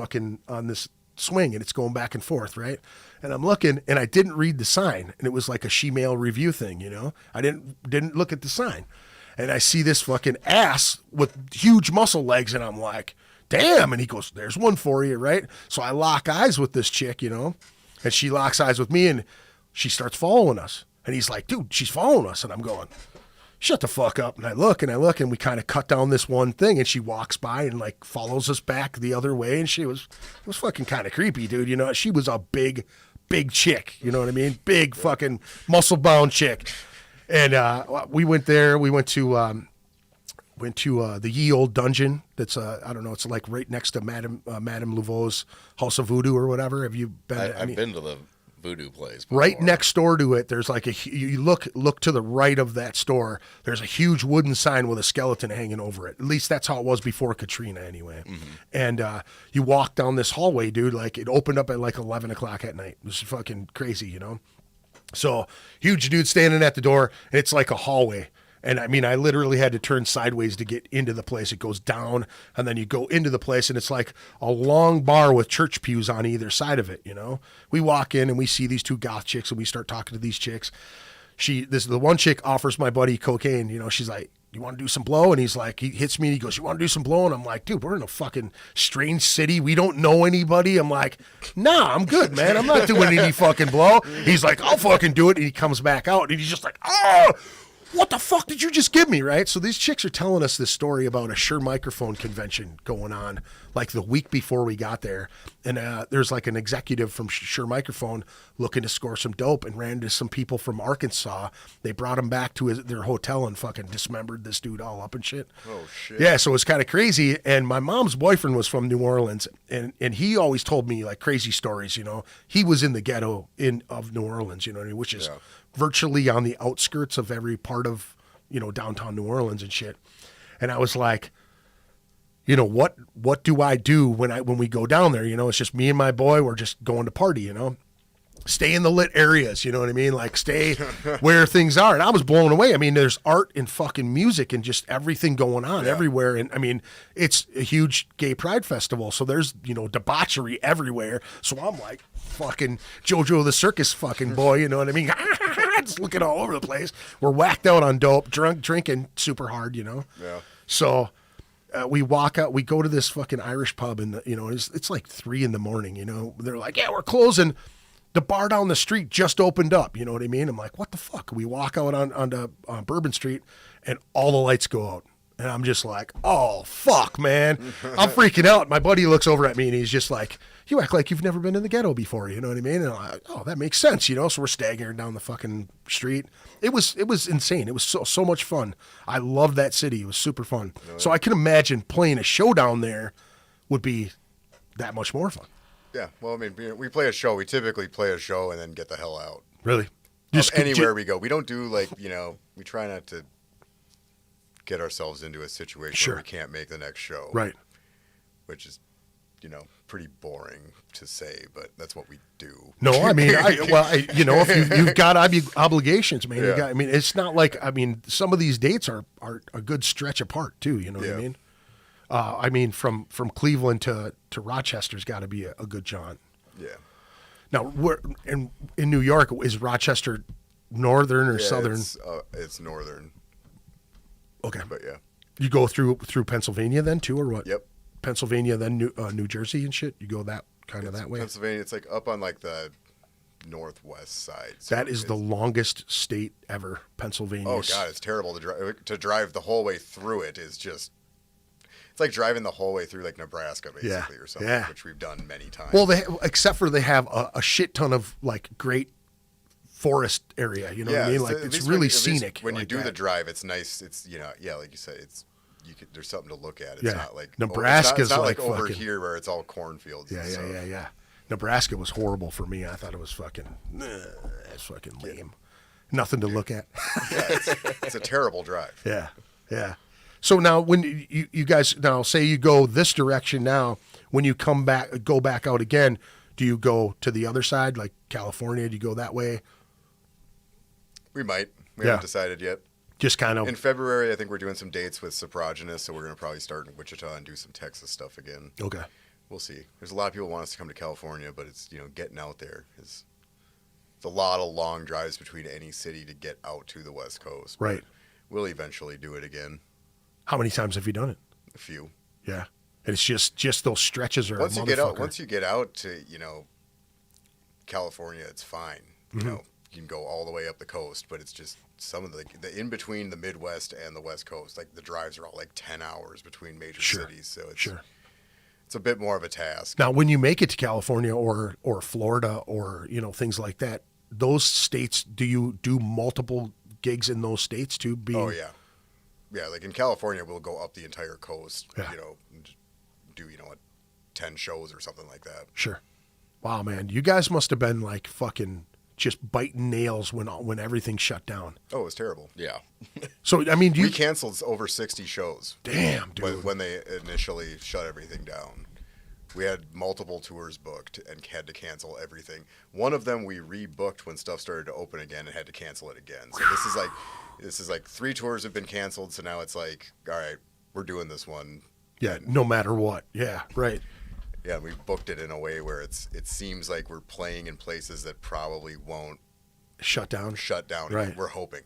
swing, and it's going back and forth, right? And I'm looking, and I didn't read the sign, and it was like a she-male review thing, you know? I didn't look at the sign. And I see this fucking ass with huge muscle legs, and I'm like, damn. And he goes, there's one for you, right? So I lock eyes with this chick, you know? And she locks eyes with me, and she starts following us. And he's like, dude, she's following us. And I'm going, shut the fuck up. And I look, and we kind of cut down this one thing, and she walks by and like follows us back the other way. And it was fucking kind of creepy, dude. You know, she was a big chick. You know what I mean? Big fucking muscle bound chick. And we went there. We went to the Ye Old Dungeon. That's I don't know. It's like right next to Madame Laveau's House of Voodoo or whatever. Have you been? I've been to the voodoo place before. Right next door to it, there's like you look to the right of that store. There's a huge wooden sign with a skeleton hanging over it. At least that's how it was before Katrina, anyway. Mm-hmm. And you walk down this hallway, dude. Like it opened up at like 11 o'clock at night. It was fucking crazy, you know. So huge dude standing at the door, and it's like a hallway. And I mean, I literally had to turn sideways to get into the place. It goes down, and then you go into the place, and it's like a long bar with church pews on either side of it, you know? We walk in, and we see these two goth chicks, and we start talking to these chicks. The one chick offers my buddy cocaine, you know? She's like, you want to do some blow? And he's like, he hits me, and he goes, you want to do some blow? And I'm like, dude, we're in a fucking strange city. We don't know anybody. I'm like, nah, I'm good, man. I'm not doing any fucking blow. He's like, I'll fucking do it. And he comes back out, and he's just like, oh, what the fuck did you just give me, right? So these chicks are telling us this story about a Shure Microphone convention going on like the week before we got there. And there's like an executive from Shure Microphone looking to score some dope and ran into some people from Arkansas. They brought him back to their hotel and fucking dismembered this dude all up and shit. Oh, shit. Yeah, so it was kind of crazy. And my mom's boyfriend was from New Orleans, and he always told me like crazy stories, you know. He was in the ghetto of New Orleans, you know what I mean, which is virtually on the outskirts of every part of, you know, downtown New Orleans and shit. And I was like, you know, what do I do when we go down there? You know, it's just me and my boy. We're just going to party, you know. Stay in the lit areas, you know what I mean? Like stay where things are. And I was blown away. I mean, there's art and fucking music and just everything going on everywhere. And I mean, it's a huge gay pride festival. So there's, you know, debauchery everywhere. So I'm like fucking JoJo the Circus fucking boy, you know what I mean? Just looking all over the place. We're whacked out on dope, drinking super hard, you know? Yeah. So we walk out, we go to this fucking Irish pub, and, you know, it's like 3 a.m, you know? They're like, yeah, we're closing. The bar down the street just opened up, you know what I mean? I'm like, what the fuck? We walk out onto Bourbon Street, and all the lights go out. And I'm just like, oh, fuck, man. I'm freaking out. My buddy looks over at me, and he's just like, you act like you've never been in the ghetto before, you know what I mean? And I'm like, oh, that makes sense, you know? So we're staggering down the fucking street. It was insane. It was so much fun. I loved that city. It was super fun. Oh, yeah. So I can imagine playing a show down there would be that much more fun. Yeah, well, I mean, we play a show. We typically play a show and then get the hell out. Really? Anywhere we go. We don't do, like, you know, we try not to get ourselves into a situation where we can't make the next show. Right. Which is, you know, pretty boring to say, but that's what we do. No, I mean, you know, if you've got obligations, man. Yeah. I mean, it's not like, I mean, some of these dates are a good stretch apart, too, you know what I mean? I mean, from Cleveland to Rochester's got to be a good jaunt. Yeah. Now, we're in New York. Is Rochester northern or southern? It's northern. Okay, but yeah, you go through Pennsylvania then too, or what? Yep. Pennsylvania, then New Jersey and shit. You go that way. Pennsylvania. It's like up on like the northwest side. So that is the longest state ever. Pennsylvania. Oh God, it's terrible to drive. To drive the whole way through it is just. It's like driving the whole way through like Nebraska, basically, or something, which we've done many times. Well, except for they have a shit ton of like great forest area. You know what I mean? Like it's really scenic. When you do the drive, it's nice. It's, you know, like you said, there's something to look at. It's not like Nebraska's it's not like over fucking, here where it's all cornfields. Yeah. Nebraska was horrible for me. I thought it was fucking. It's fucking lame. Nothing to look at. Yeah, it's a terrible drive. Yeah. So now, when you guys now say you go this direction now, when you go back out again, do you go to the other side, like California? Do you go that way? We might. We haven't decided yet. Just kind of In February, I think we're doing some dates with Soprogynous, so we're going to probably start in Wichita and do some Texas stuff again. okay. We'll see. There's a lot of people who want us to come to California, but it's, getting out there. It's a lot of long drives between any city to get out to the West Coast. Right. We'll eventually do it again. How many times have you done it? A few. Yeah. And it's just those stretches are Once a you get out, motherfucker. once you get out to California, it's fine. You can go all the way up the coast, but it's just some of the in between the Midwest and the West Coast. Like the drives are all like 10 hours between major cities, so it's a bit more of a task. Now, when you make it to California or Florida or things like that, those states, do you do multiple gigs in those states too? Oh yeah, yeah. Like in California, we'll go up the entire coast. Yeah. And do 10 shows or something like that. Sure. Wow, man, you guys must have been like fucking just biting nails when everything shut down. Oh, it was terrible. Yeah. So I mean, we canceled over 60 shows. Damn, dude. When they initially shut everything down. We had multiple tours booked and had to cancel everything. One of them we rebooked when stuff started to open again and had to cancel it again. So this is like 3 tours have been canceled. So now it's like, all right, we're doing this one. Yeah, no matter what. Yeah, right. Yeah, we booked it in a way where it seems like we're playing in places that probably won't Shut down. Right. We're hoping.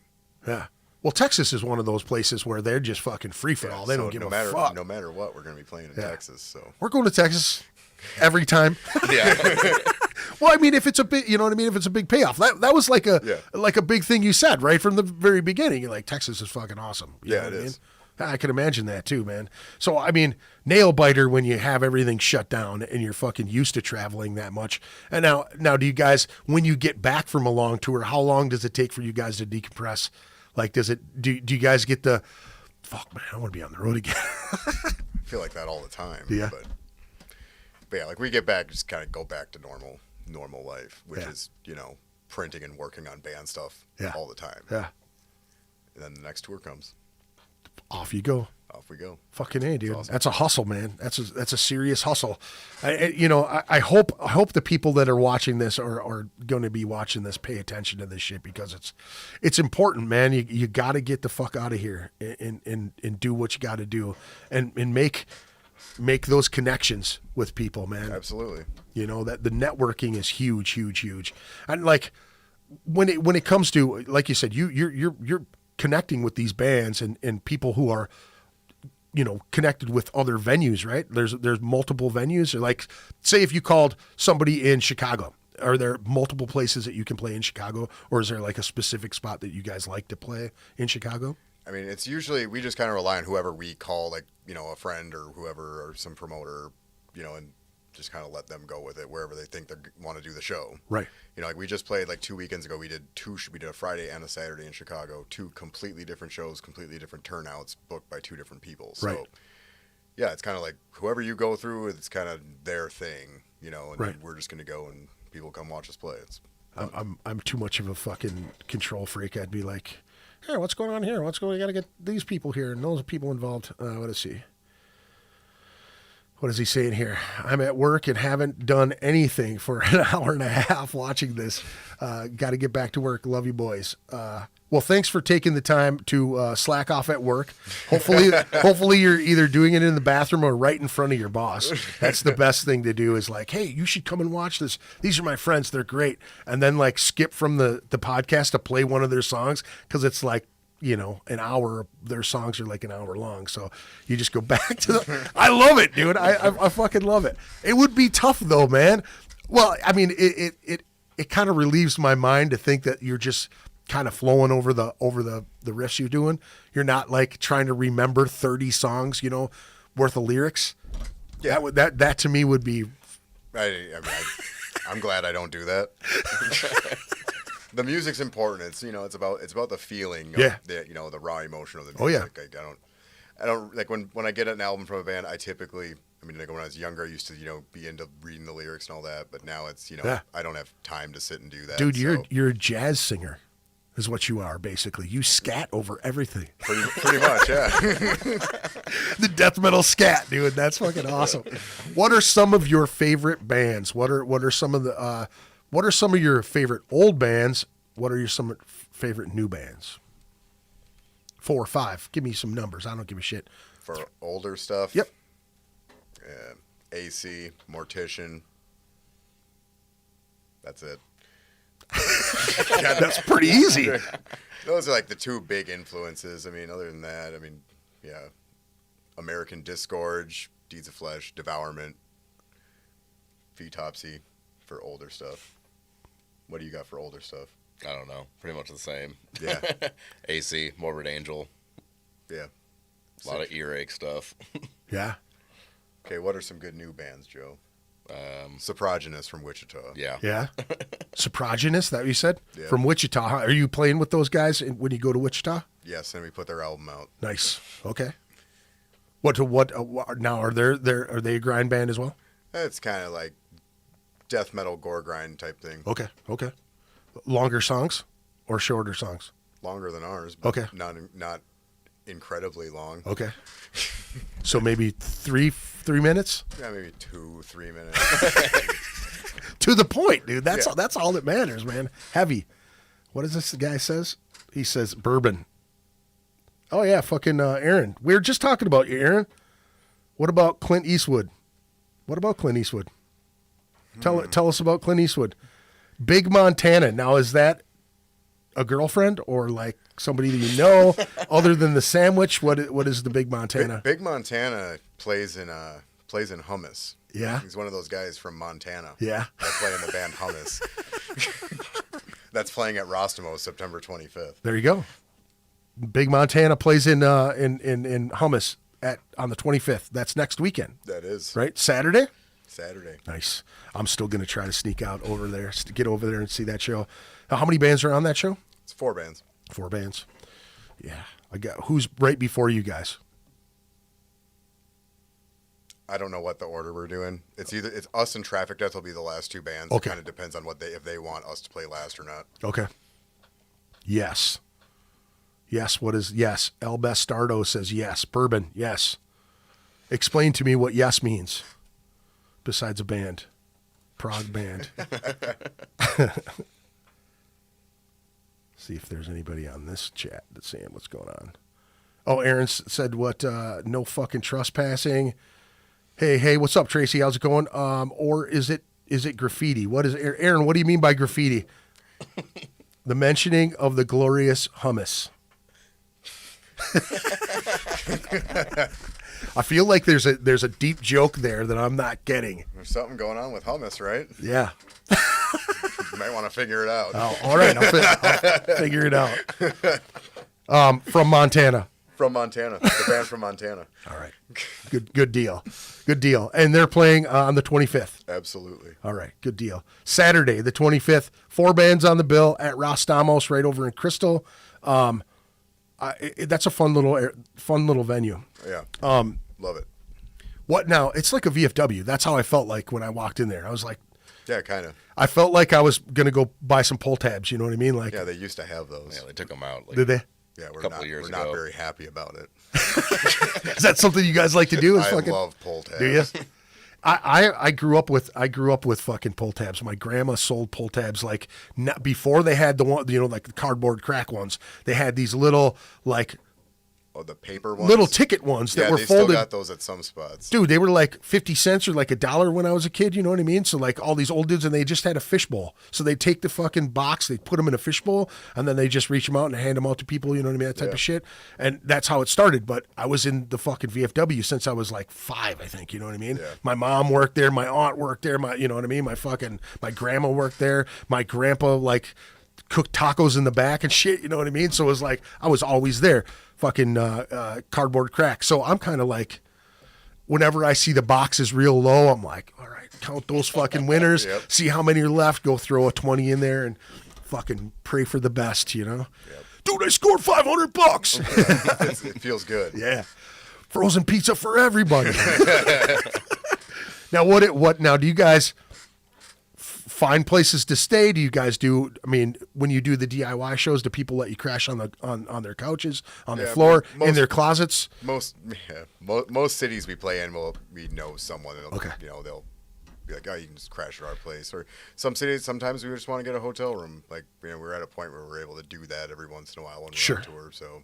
Yeah. Well, Texas is one of those places where they're just fucking free for all. They don't give a fuck. No matter what, we're going to be playing in Texas. So we're going to Texas every time. Yeah. Well, I mean, if it's a big, if it's a big payoff, that was like a big thing you said right from the very beginning. You're like, Texas is fucking awesome. You know it what I is. mean? I can imagine that too, man. So, I mean, nail biter when you have everything shut down and you're fucking used to traveling that much. And now, do you guys, when you get back from a long tour, how long does it take for you guys to decompress? Like, do you guys get the, fuck, man, I want to be on the road again. I feel like that all the time. Yeah. But yeah, like we get back, just kind of go back to normal life, which is, printing and working on band stuff all the time. Yeah. And then the next tour comes. Off you go. Off we go. Fucking A, dude. Awesome. That's a hustle, man. That's a serious hustle. I hope the people that are watching this are going to be watching this pay attention to this shit because it's important, man. You got to get the fuck out of here and do what you got to do and make those connections with people, man. Absolutely. That the networking is huge, huge, huge. And like when it comes to, like you said, you're connecting with these bands and people who are connected with other venues, right? There's multiple venues. Or like, say if you called somebody in Chicago, are there multiple places that you can play in Chicago, or is there like a specific spot that you guys like to play in Chicago? I mean, it's usually, we just kind of rely on whoever we call, like, a friend or whoever, or some promoter, and just kind of let them go with it wherever they think they want to do the show. Right. Like we just played like 2 weekends ago. We did a Friday and a Saturday in Chicago, 2 completely different shows, completely different turnouts, booked by 2 different people. So, right. Yeah, it's kind of like whoever you go through, it's kind of their thing, and right. we're just going to go and people come watch us play. I'm too much of a fucking control freak. I'd be like, hey, what's going on here? We got to get these people here and those people involved. What is he? What is he saying here? I'm at work and haven't done anything for an hour and a half watching this. Got to get back to work. Love you, boys. Well, thanks for taking the time to slack off at work. Hopefully you're either doing it in the bathroom or right in front of your boss. That's the best thing to do is like, hey, you should come and watch this. These are my friends. They're great. And then like skip from the podcast to play one of their songs because it's like, an hour, their songs are like an hour long. So you just go back to I love it, dude. I fucking love it. It would be tough though, man. Well, I mean, it kind of relieves my mind to think that you're just kind of flowing over the riffs you're doing. You're not like trying to remember 30 songs, worth of lyrics. Yeah. That to me would be. I'm glad I don't do that. The music's important. It's it's about the feeling. Yeah. Of the raw emotion of the music. Oh yeah. Like, I don't like when I get an album from a band. I typically, like when I was younger, I used to be into reading the lyrics and all that. But now it's I don't have time to sit and do that. Dude, you're a jazz singer, is what you are basically. You scat over everything. Pretty much, yeah. The death metal scat, dude. That's fucking awesome. What are some of your favorite bands? What are some of the what are some of your favorite old bands? What are some favorite new bands? 4 or 5. Give me some numbers. I don't give a shit. For older stuff. Yep. AC, Mortician. That's it. Yeah, that's pretty easy. Those are like the 2 big influences. I mean, other than that, I mean, yeah. American Disgorge, Deeds of Flesh, Devourment, Fetopsy for older stuff. What do you got for older stuff? I don't know. Pretty much the same. Yeah. AC, Morbid Angel. Yeah. A lot of earache stuff. Yeah. Okay, what are some good new bands, Joe? Soprogynous from Wichita. Yeah. Yeah. Soprogynous, that what you said? Yeah. From Wichita. Huh? Are you playing with those guys when you go to Wichita? Yes, and we put their album out. Nice. Okay. What now are they a grind band as well? It's kind of like death metal gore grind type thing. Okay. Okay. Longer songs or shorter songs? Longer than ours, but Okay. not incredibly long. Okay. So maybe three minutes? Yeah, maybe 2-3 minutes. To the point, dude. That's Yeah. that's all that matters, man. Heavy. What is this the guy says? He says bourbon. Oh yeah, fucking Aaron. We were just talking about you, Aaron. What about Clint Eastwood? Tell us about Clint Eastwood. Big Montana. Now is that a girlfriend or like somebody that you know other than the sandwich? What is the Big Montana? Big Montana plays in Hummus. Yeah. He's one of those guys from Montana. Yeah. That play in the band Hummus. That's playing at Rostamo September 25th. There you go. Big Montana plays in Hummus on the 25th. That's next weekend, That is right? Saturday? Saturday. Nice. I'm still going to try to sneak out over there, to get over there and see that show. Now, how many bands are on that show? It's 4 bands. 4 bands. Yeah. Who's right before you guys? I don't know what the order we're doing. It's us and Traffic Death will be the last 2 bands. Okay. It kind of depends on if they want us to play last or not. Okay. Yes. Yes. What is yes? El Bastardo says yes. Bourbon. Yes. Explain to me what yes means. Besides a band, prog band. See if there's anybody on this chat that's saying what's going on. Oh, Aaron said what? No fucking trespassing. Hey, what's up, Tracy? How's it going? Or is it graffiti? What is Aaron? What do you mean by graffiti? The mentioning of the glorious hummus. I feel like there's a deep joke there that I'm not getting. There's something going on with Hummus, right? Yeah. You might want to figure it out. Oh, all right. I'll figure it out. From Montana. From Montana. The band from Montana. All right. Good deal. Good deal. And they're playing on the 25th. Absolutely. All right. Good deal. Saturday, the 25th. 4 bands on the bill at Rostamos right over in Crystal. That's a fun little venue. Yeah. Love it. What now? It's like a VFW. That's how I felt like when I walked in there. I was like, Yeah, kind of. I felt like I was going to go buy some pull tabs. You know what I mean? Like, Yeah, they used to have those. Yeah, they took them out. did they? Yeah, we're couple not, years we're not ago. very happy about it. Is that something you guys like to do? Is I fucking, love pull tabs. do you? I grew up with fucking pull tabs. My grandma sold pull tabs like not before they had the one, like the cardboard crack ones. They had these little like Oh, the paper ones? little ticket ones that Yeah, were they folded. still got those at some spots. Dude, they were like 50 cents or like $1 when I was a kid, you know what I mean? So like all these old dudes, and they just had a fishbowl. So they'd take the fucking box, they'd put them in a fishbowl, and then they just reach them out and hand them out to people, you know what I mean? That type Yeah. of shit. And that's how it started. But I was in the fucking VFW since I was like 5, I think, you know what I mean? Yeah. My mom worked there, my aunt worked there, you know what I mean? My grandma worked there, my grandpa like cooked tacos in the back and shit, you know what I mean? So it was like, I was always there. Fucking cardboard crack. So I'm kind of like, whenever I see the boxes real low, I'm like, all right, count those fucking winners, Yep. see how many are left, go throw a 20 in there and fucking pray for the best, you know? Yep. Dude, I scored $500. It feels good. Yeah. Frozen pizza for everybody. Now, what now, do you guys find places to stay? Do you guys when you do the DIY shows, do people let you crash on their couches, on their Yeah, floor, most- in their closets? Most cities we play in, we know someone. Okay. They'll be like, oh, you can just crash at our place. Or some cities, sometimes we just want to get a hotel room. Like, we're at a point where we're able to do that every once in a while when we're Sure. on tour. So,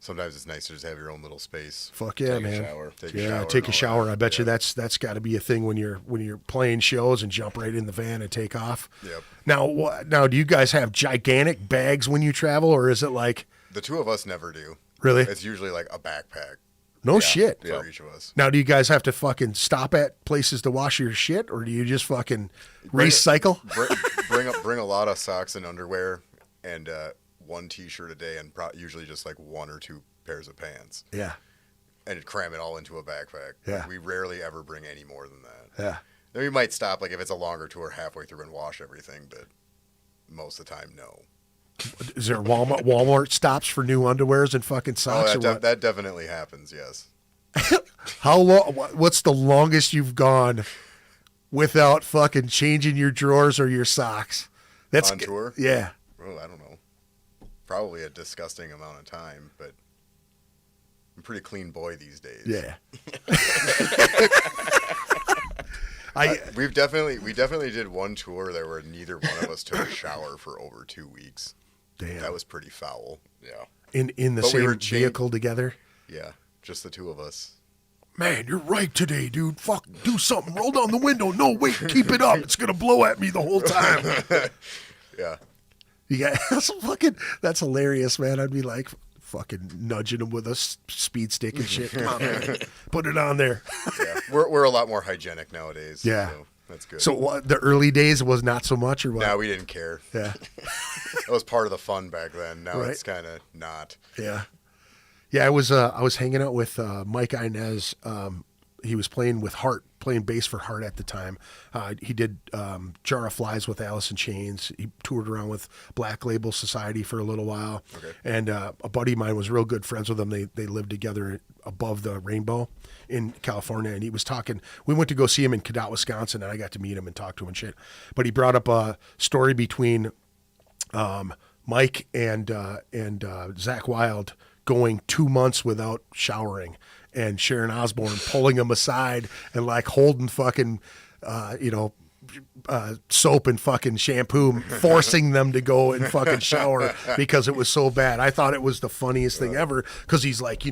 sometimes it's nice to just have your own little space. Fuck yeah, Take man. a shower. Take a Yeah, shower take and a all shower. that. I bet you Yeah. that's got to be a thing when you're playing shows and jump right in the van and take off. Yep. Now, do you guys have gigantic bags when you travel, or is it like The two of us never do. really? It's usually like a backpack No shit. Yeah. for each of us. Now, do you guys have to fucking stop at places to wash your shit, or do you just fucking recycle? Bring a lot of socks and underwear, and one T-shirt a day, and usually just like one or two pairs of pants, Yeah, and cram it all into a backpack. Yeah. Like, we rarely ever bring any more than that. yeah. Then we might stop, like if it's a longer tour, halfway through and wash everything, but most of the time, no. Is there Walmart stops for new underwears and fucking Oh, socks, or what? that definitely happens. Yes. How long? What's the longest you've gone without fucking changing your drawers or your socks? That's On tour? Yeah. Oh, I don't know. Probably a disgusting amount of time, but I'm a pretty clean boy these days. Yeah. We definitely did one tour there where neither one of us took a shower for over 2 weeks. Damn. That was pretty foul. Yeah. In the But we same were vehicle together. Yeah, just the two of us. Man, you're right today, dude. Fuck, do something. Roll down the window. No, wait, keep it up. It's gonna blow at me the whole time. Yeah. Yeah, that's hilarious, man. I'd be like fucking nudging him with a speed stick and shit. Come on, man. Put it on there. Yeah. We're a lot more hygienic nowadays. Yeah. So that's good. So what, the early days was not so much, or what? now we didn't care. Yeah, That was part of the fun back then. Now Right. it's kind of not. yeah, yeah. I was hanging out with Mike Inez. He was playing with Heart, playing bass for Heart at the time. He did Jar of Flies with Alice in Chains. He toured around with Black Label Society for a little while. Okay. And a buddy of mine was real good friends with him. They lived together above the rainbow in California. And he was talking, we went to go see him in Cadott, Wisconsin, and I got to meet him and talk to him and shit. But he brought up a story between Mike and Zach Wilde going 2 months without showering, and Sharon Osbourne pulling him aside and like holding fucking, soap and fucking shampoo, forcing them to go and fucking shower because it was so bad. I thought it was the funniest thing ever, because he's like,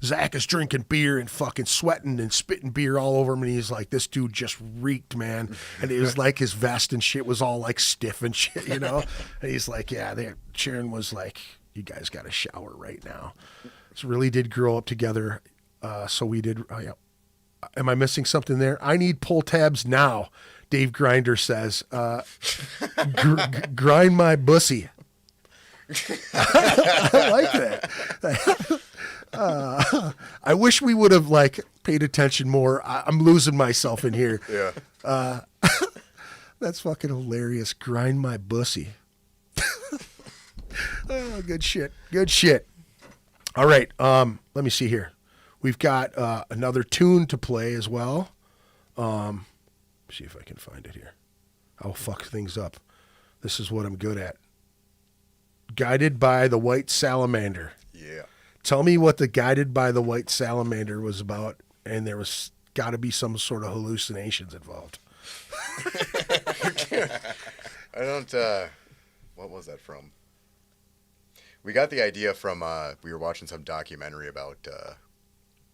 Zach is drinking beer and fucking sweating and spitting beer all over him, and he's like, this dude just reeked, man. And it was like his vest and shit was all like stiff and shit, And he's like, yeah, Sharon was like, you guys got to shower right now. So really did grow up together. So we did. Yeah. Am I missing something there? I need pull tabs now. Dave Grinder says, grind my bussy. I like that. I wish we would have like paid attention more. I'm losing myself in here. Yeah. That's fucking hilarious. Grind my bussy. Oh, good shit. Good shit. All right. Let me see here. We've got another tune to play as well. See if I can find it here. I'll fuck things up. This is what I'm good at. Guided by the White Salamander. Yeah. Tell me what the Guided by the White Salamander was about, and there was got to be some sort of hallucinations involved. I don't. What was that from? We got the idea from. We were watching some documentary about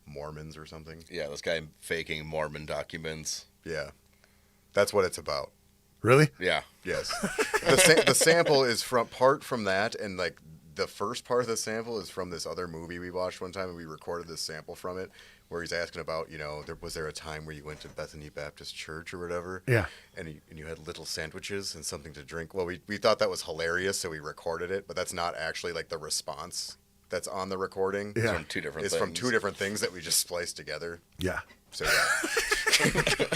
Mormons or something. Yeah, this guy faking Mormon documents. Yeah, that's what it's about. Really? Yeah. Yes, the sample is from that, and like the first part of the sample is from this other movie we watched one time, and we recorded this sample from it, where he's asking about, was there a time where you went to Bethany Baptist Church or whatever? Yeah. And you had little sandwiches and something to drink. Well, we thought that was hilarious, so we recorded it, but that's not actually like the response that's on the recording. Yeah. From two different It's things. from two different things that we just spliced together. Yeah. So yeah.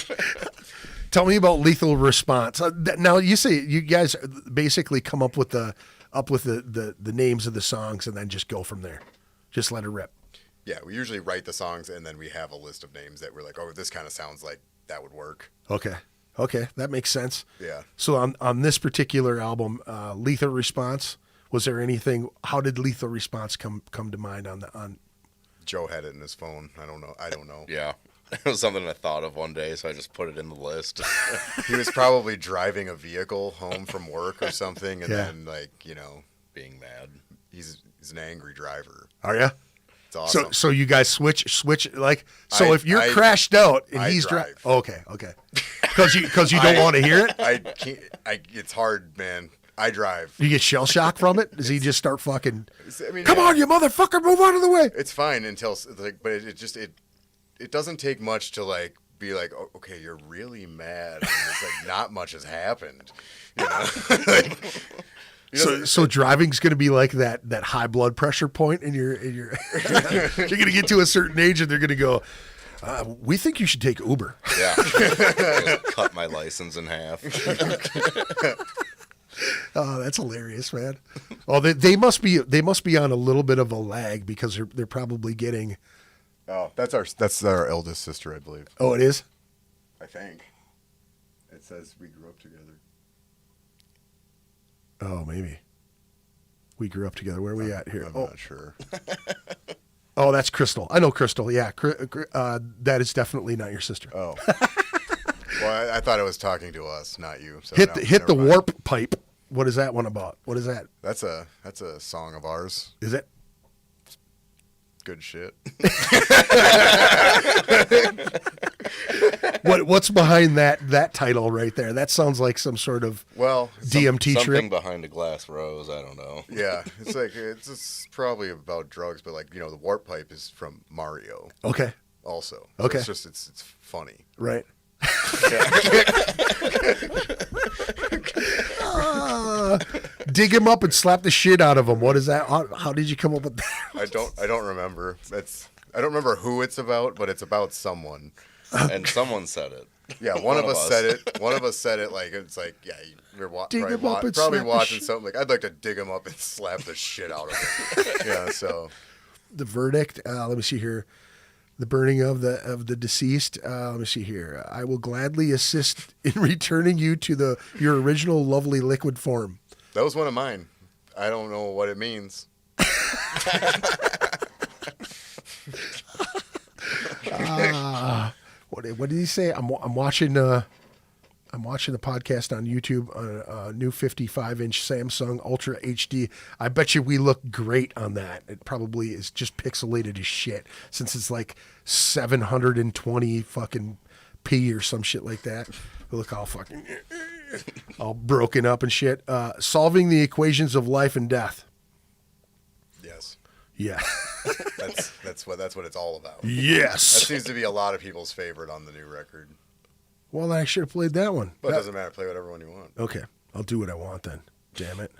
Tell me about Lethal Response. Now you say you guys basically come up with the names of the songs and then just go from there. Just let it rip. Yeah, we usually write the songs and then we have a list of names that we're like, oh, this kind of sounds like that would work. Okay, that makes sense. Yeah. So on this particular album, Lethal Response, was there anything? How did Lethal Response come to mind on? Joe had it in his phone. I don't know. Yeah. It was something I thought of one day, so I just put it in the list. He was probably driving a vehicle home from work or something, and Yeah. then Being mad. he's an angry driver. Are you? It's awesome. So you guys switch like so if you're crashed out and he's driving. Okay. Because you don't want to hear it. I can't. It's hard, man. I drive. You get shell shock from it. Does he just start fucking? I mean, come on, you motherfucker, move out of the way. It's fine until like, but it doesn't take much to like be like, oh, okay, you're really mad. And it's like not much has happened. You know? Like, so driving's going to be like that high blood pressure point in your you're going to get to a certain age and they're going to go, we think you should take Uber. Yeah. Cut my license in half. Oh, that's hilarious, man. Oh, they must be on a little bit of a lag because they're probably getting. Oh, that's our eldest sister, I believe. Oh, it is? I think. It says we grew up together. Oh, maybe. We grew up together. Where are we at here? I'm not sure. Oh, that's Crystal. I know Crystal. Yeah, that is definitely not your sister. Oh. Well, I thought it was talking to us, not you. So hit the mind. warp pipe. What is that one about? What is that? That's a song of ours. Is it? Good shit. What's behind that title right there? That sounds like some sort of DMT something trip. behind a glass rose. I don't know. Yeah, it's probably about drugs, but like the warp pipe is from Mario. Okay. Also. So okay. It's just it's funny. Right. Dig him up and slap the shit out of him. What is that? How did you come up with that? I don't remember. I don't remember who it's about, but it's about someone. And someone said it. Yeah, one of us said it. One of us said it like it's like we're probably watching something like I'd like to dig him up and slap the shit out of him. Yeah, so the verdict. Let me see here. The burning of the deceased. Let me see here. I will gladly assist in returning you to your original lovely liquid form. That was one of mine. I don't know what it means. What did he say? I'm watching the podcast on YouTube on a new 55-inch Samsung Ultra HD. I bet you we look great on that. It probably is just pixelated as shit since it's like 720 fucking p or some shit like that. We look all fucking all broken up and shit. Solving the equations of life and death. Yes. Yeah. That's what it's all about. Yes. That seems to be a lot of people's favorite on the new record. Well, then I should have played that one. But it doesn't matter. Play whatever one you want. Okay. I'll do what I want then. Damn it.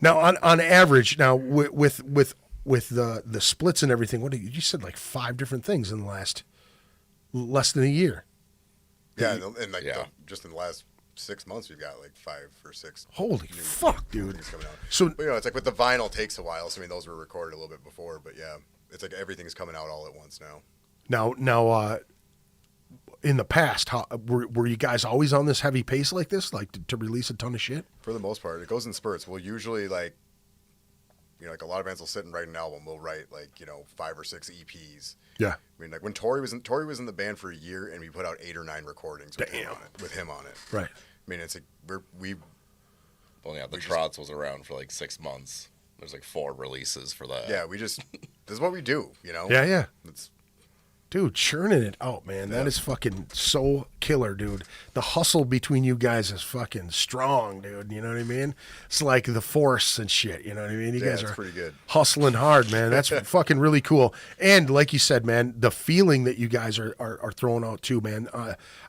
Now, on average, now with the splits and everything, you said like 5 different things in the last less than a year. Yeah, and just in the last 6 months, we've got like 5 or 6. Holy fuck, dude! Coming out. So but, it's like with the vinyl takes a while. So I mean, those were recorded a little bit before, but yeah, it's like everything's coming out all at once now. Now, in the past, were you guys always on this heavy pace like this, like to release a ton of shit? For the most part, it goes in spurts. We'll usually like a lot of bands will sit and write an album. We'll write 5 or 6 EPs. Yeah. I mean, like when Tori was in the band for a year, and we put out 8 or 9 recordings with him on it. Right. I mean, it's like the Trots was around for like 6 months. There's like 4 releases for that. Yeah, this is what we do, Yeah. Dude, churning it out, man. That is fucking so killer, dude. The hustle between you guys is fucking strong, dude. You know what I mean? It's like the Force and shit. You know what I mean? You guys are pretty good. Hustling hard, man. That's fucking really cool. And like you said, man, the feeling that you guys are throwing out too, man.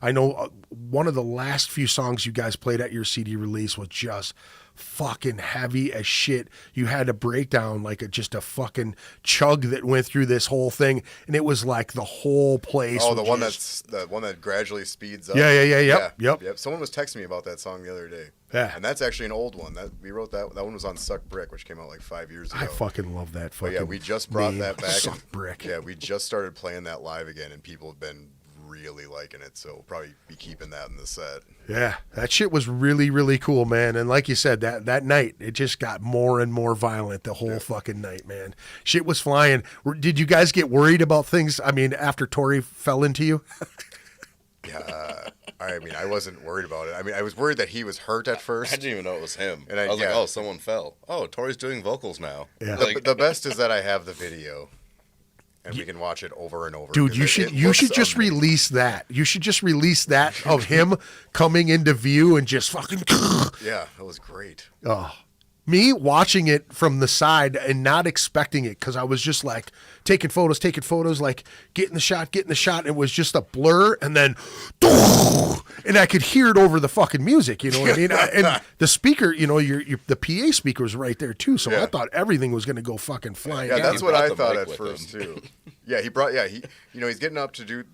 I know one of the last few songs you guys played at your CD release was just fucking heavy as shit. You had a breakdown, like just a fucking chug that went through this whole thing, and it was like the whole place. Oh, the one that gradually speeds up. Yep. Someone was texting me about that song the other day. Yeah, and that's actually an old one. That we wrote that one was on Suck Brick, which came out like 5 years ago. I fucking love that. Fucking but yeah, we just brought that back. Suck Brick. Yeah, we just started playing that live again, and people have been really liking it, so we'll probably be keeping that in the set. Yeah, that shit was really, really cool, man. And like you said, that night, it just got more and more violent the whole fucking night, man. Shit was flying. Did you guys get worried about things? I mean, after Tori fell into you? Yeah. I mean, I wasn't worried about it. I mean, I was worried that he was hurt at first. I didn't even know it was him. And I was like, yeah. oh, someone fell. Oh, Tori's doing vocals now. Yeah. Like, The best is that I have the video, and we can watch it over and over. Dude, 'cause you looks should just amazing. release that. You should just release that of him coming into view and just fucking. Yeah, that was great. Oh, me watching it from the side and not expecting it because I was just like taking photos, like getting the shot. It was just a blur, and then, and I could hear it over the fucking music. You know what I mean? And the speaker, you know, the PA speaker was right there too. So Yeah. I thought everything was going to go fucking flying. Yeah, out. that's he what brought I the thought mic at with first him. too. Yeah, he's getting up to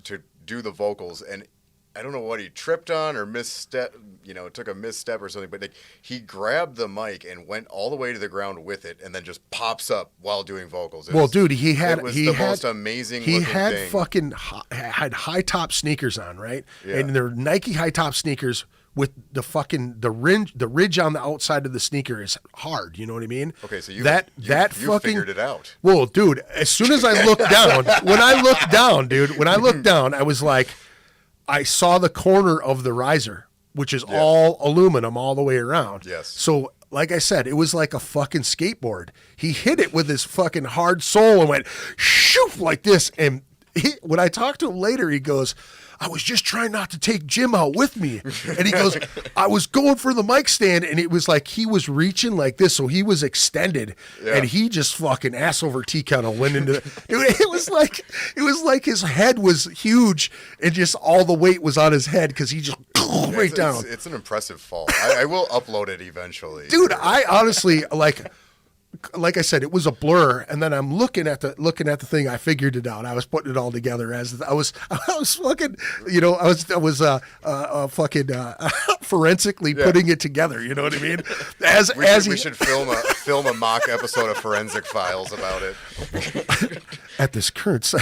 do the vocals, and I don't know what he tripped on or misstep, took a misstep or something, but like, he grabbed the mic and went all the way to the ground with it, and then just pops up while doing vocals. Dude, he had most amazing. He looking had thing. fucking had high top sneakers on, right? Yeah. And they're Nike high top sneakers with the ridge on the outside of the sneaker is hard. You know what I mean? Okay, so you fucking figured it out. Well, dude, as soon as I looked down, when I looked down, I was like, I saw the corner of the riser, which is all aluminum all the way around. Yes. So, like I said, it was like a fucking skateboard. He hit it with his fucking hard sole and went shoof like this. And when I talked to him later, he goes, I was just trying not to take Jim out with me. And he goes, I was going for the mic stand, and it was like he was reaching like this, so he was extended, and he just fucking ass over tea kettle went into it was like his head was huge, and just all the weight was on his head because he just right down. It's an impressive fall. I will upload it eventually. Dude, I honestly like I said, it was a blur, and then I'm looking at the thing. I figured it out. I was putting it all together as I was fucking, I was fucking forensically putting it together. You know what I mean? We should film a mock episode of Forensic Files about it. At this current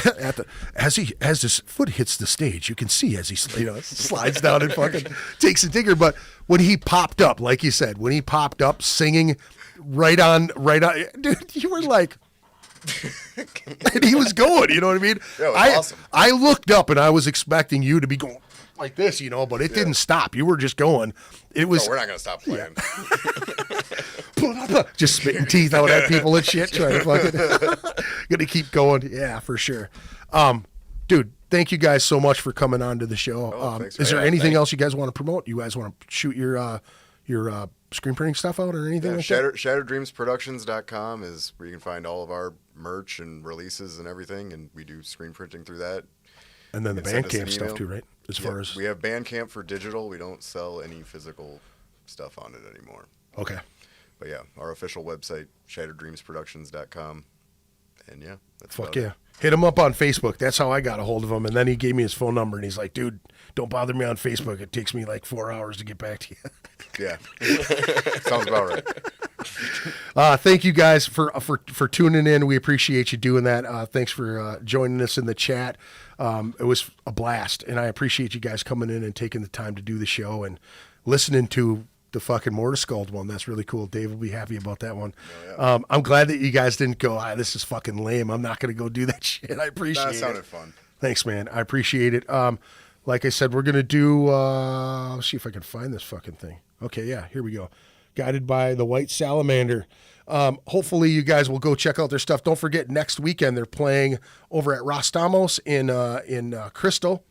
as his foot hits the stage, you can see as he slides down and fucking takes a digger. But when he popped up, like you said, singing. Right on, dude. You were like, and he was going. You know what I mean? Yeah, it was awesome. I looked up and I was expecting you to be going like this, but it didn't stop. You were just going. It was. No, we're not gonna stop playing. Just spitting teeth out at people and shit, trying to fucking. Gonna keep going. Yeah, for sure. Dude, thank you guys so much for coming on to the show. Thanks, Is there man. anything else you guys want to promote? You guys want to shoot your screen printing stuff out or anything like that? ShatteredDreamsProductions.com is where you can find all of our merch and releases and everything, and we do screen printing through that. And then the Send us an Bandcamp stuff email. too, right? As far as we have Bandcamp for digital. We don't sell any physical stuff on it anymore. okay. But yeah, our official website, ShatteredDreamsProductions.com. And yeah, that's Fuck about yeah. it. Hit him up on Facebook. That's how I got a hold of him. And then he gave me his phone number and he's like, dude, don't bother me on Facebook. It takes me like 4 hours to get back to you. Yeah. Sounds about right. Thank you guys for tuning in. We appreciate you doing that. Thanks for joining us in the chat. It was a blast, and I appreciate you guys coming in and taking the time to do the show and listening to the fucking Mortar Skull one. That's really cool. Dave will be happy about that one. Oh, yeah. I'm glad that you guys didn't go, this is fucking lame. I'm not going to go do that shit. I appreciate it. That sounded fun. Thanks, man. I appreciate it. Like I said, we're going to do, let's see if I can find this fucking thing. Okay, yeah, here we go. Guided by the White Salamander. Hopefully you guys will go check out their stuff. Don't forget, next weekend they're playing over at Rostamos in Crystal.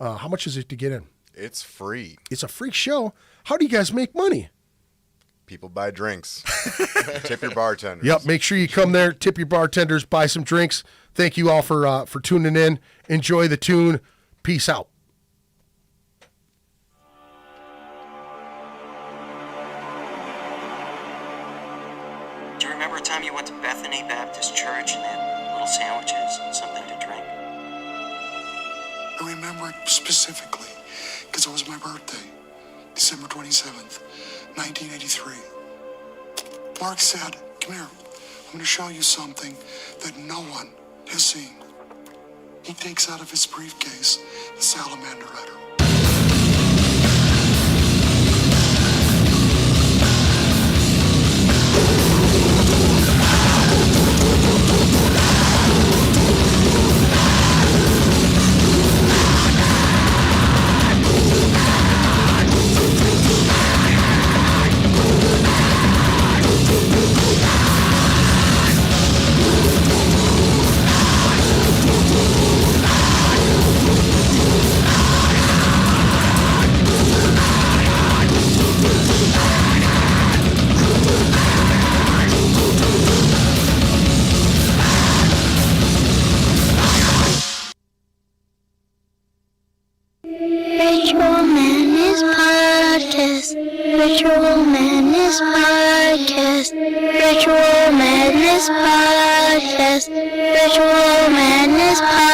How much is it to get in? It's free. It's a free show. How do you guys make money? People buy drinks. Tip your bartenders. Yep, make sure you come there, tip your bartenders, buy some drinks. Thank you all for tuning in. Enjoy the tune. Peace out. Do you remember a time you went to Bethany Baptist Church and they had little sandwiches and something to drink? I remember it specifically because it was my birthday, December 27th, 1983. Mark said, come here, I'm going to show you something that no one has seen. He takes out of his briefcase the salamander letter. Ritual Madness Podcast. Ritual Madness Podcast. Ritual Madness Podcast. Ritual Madness Podcast.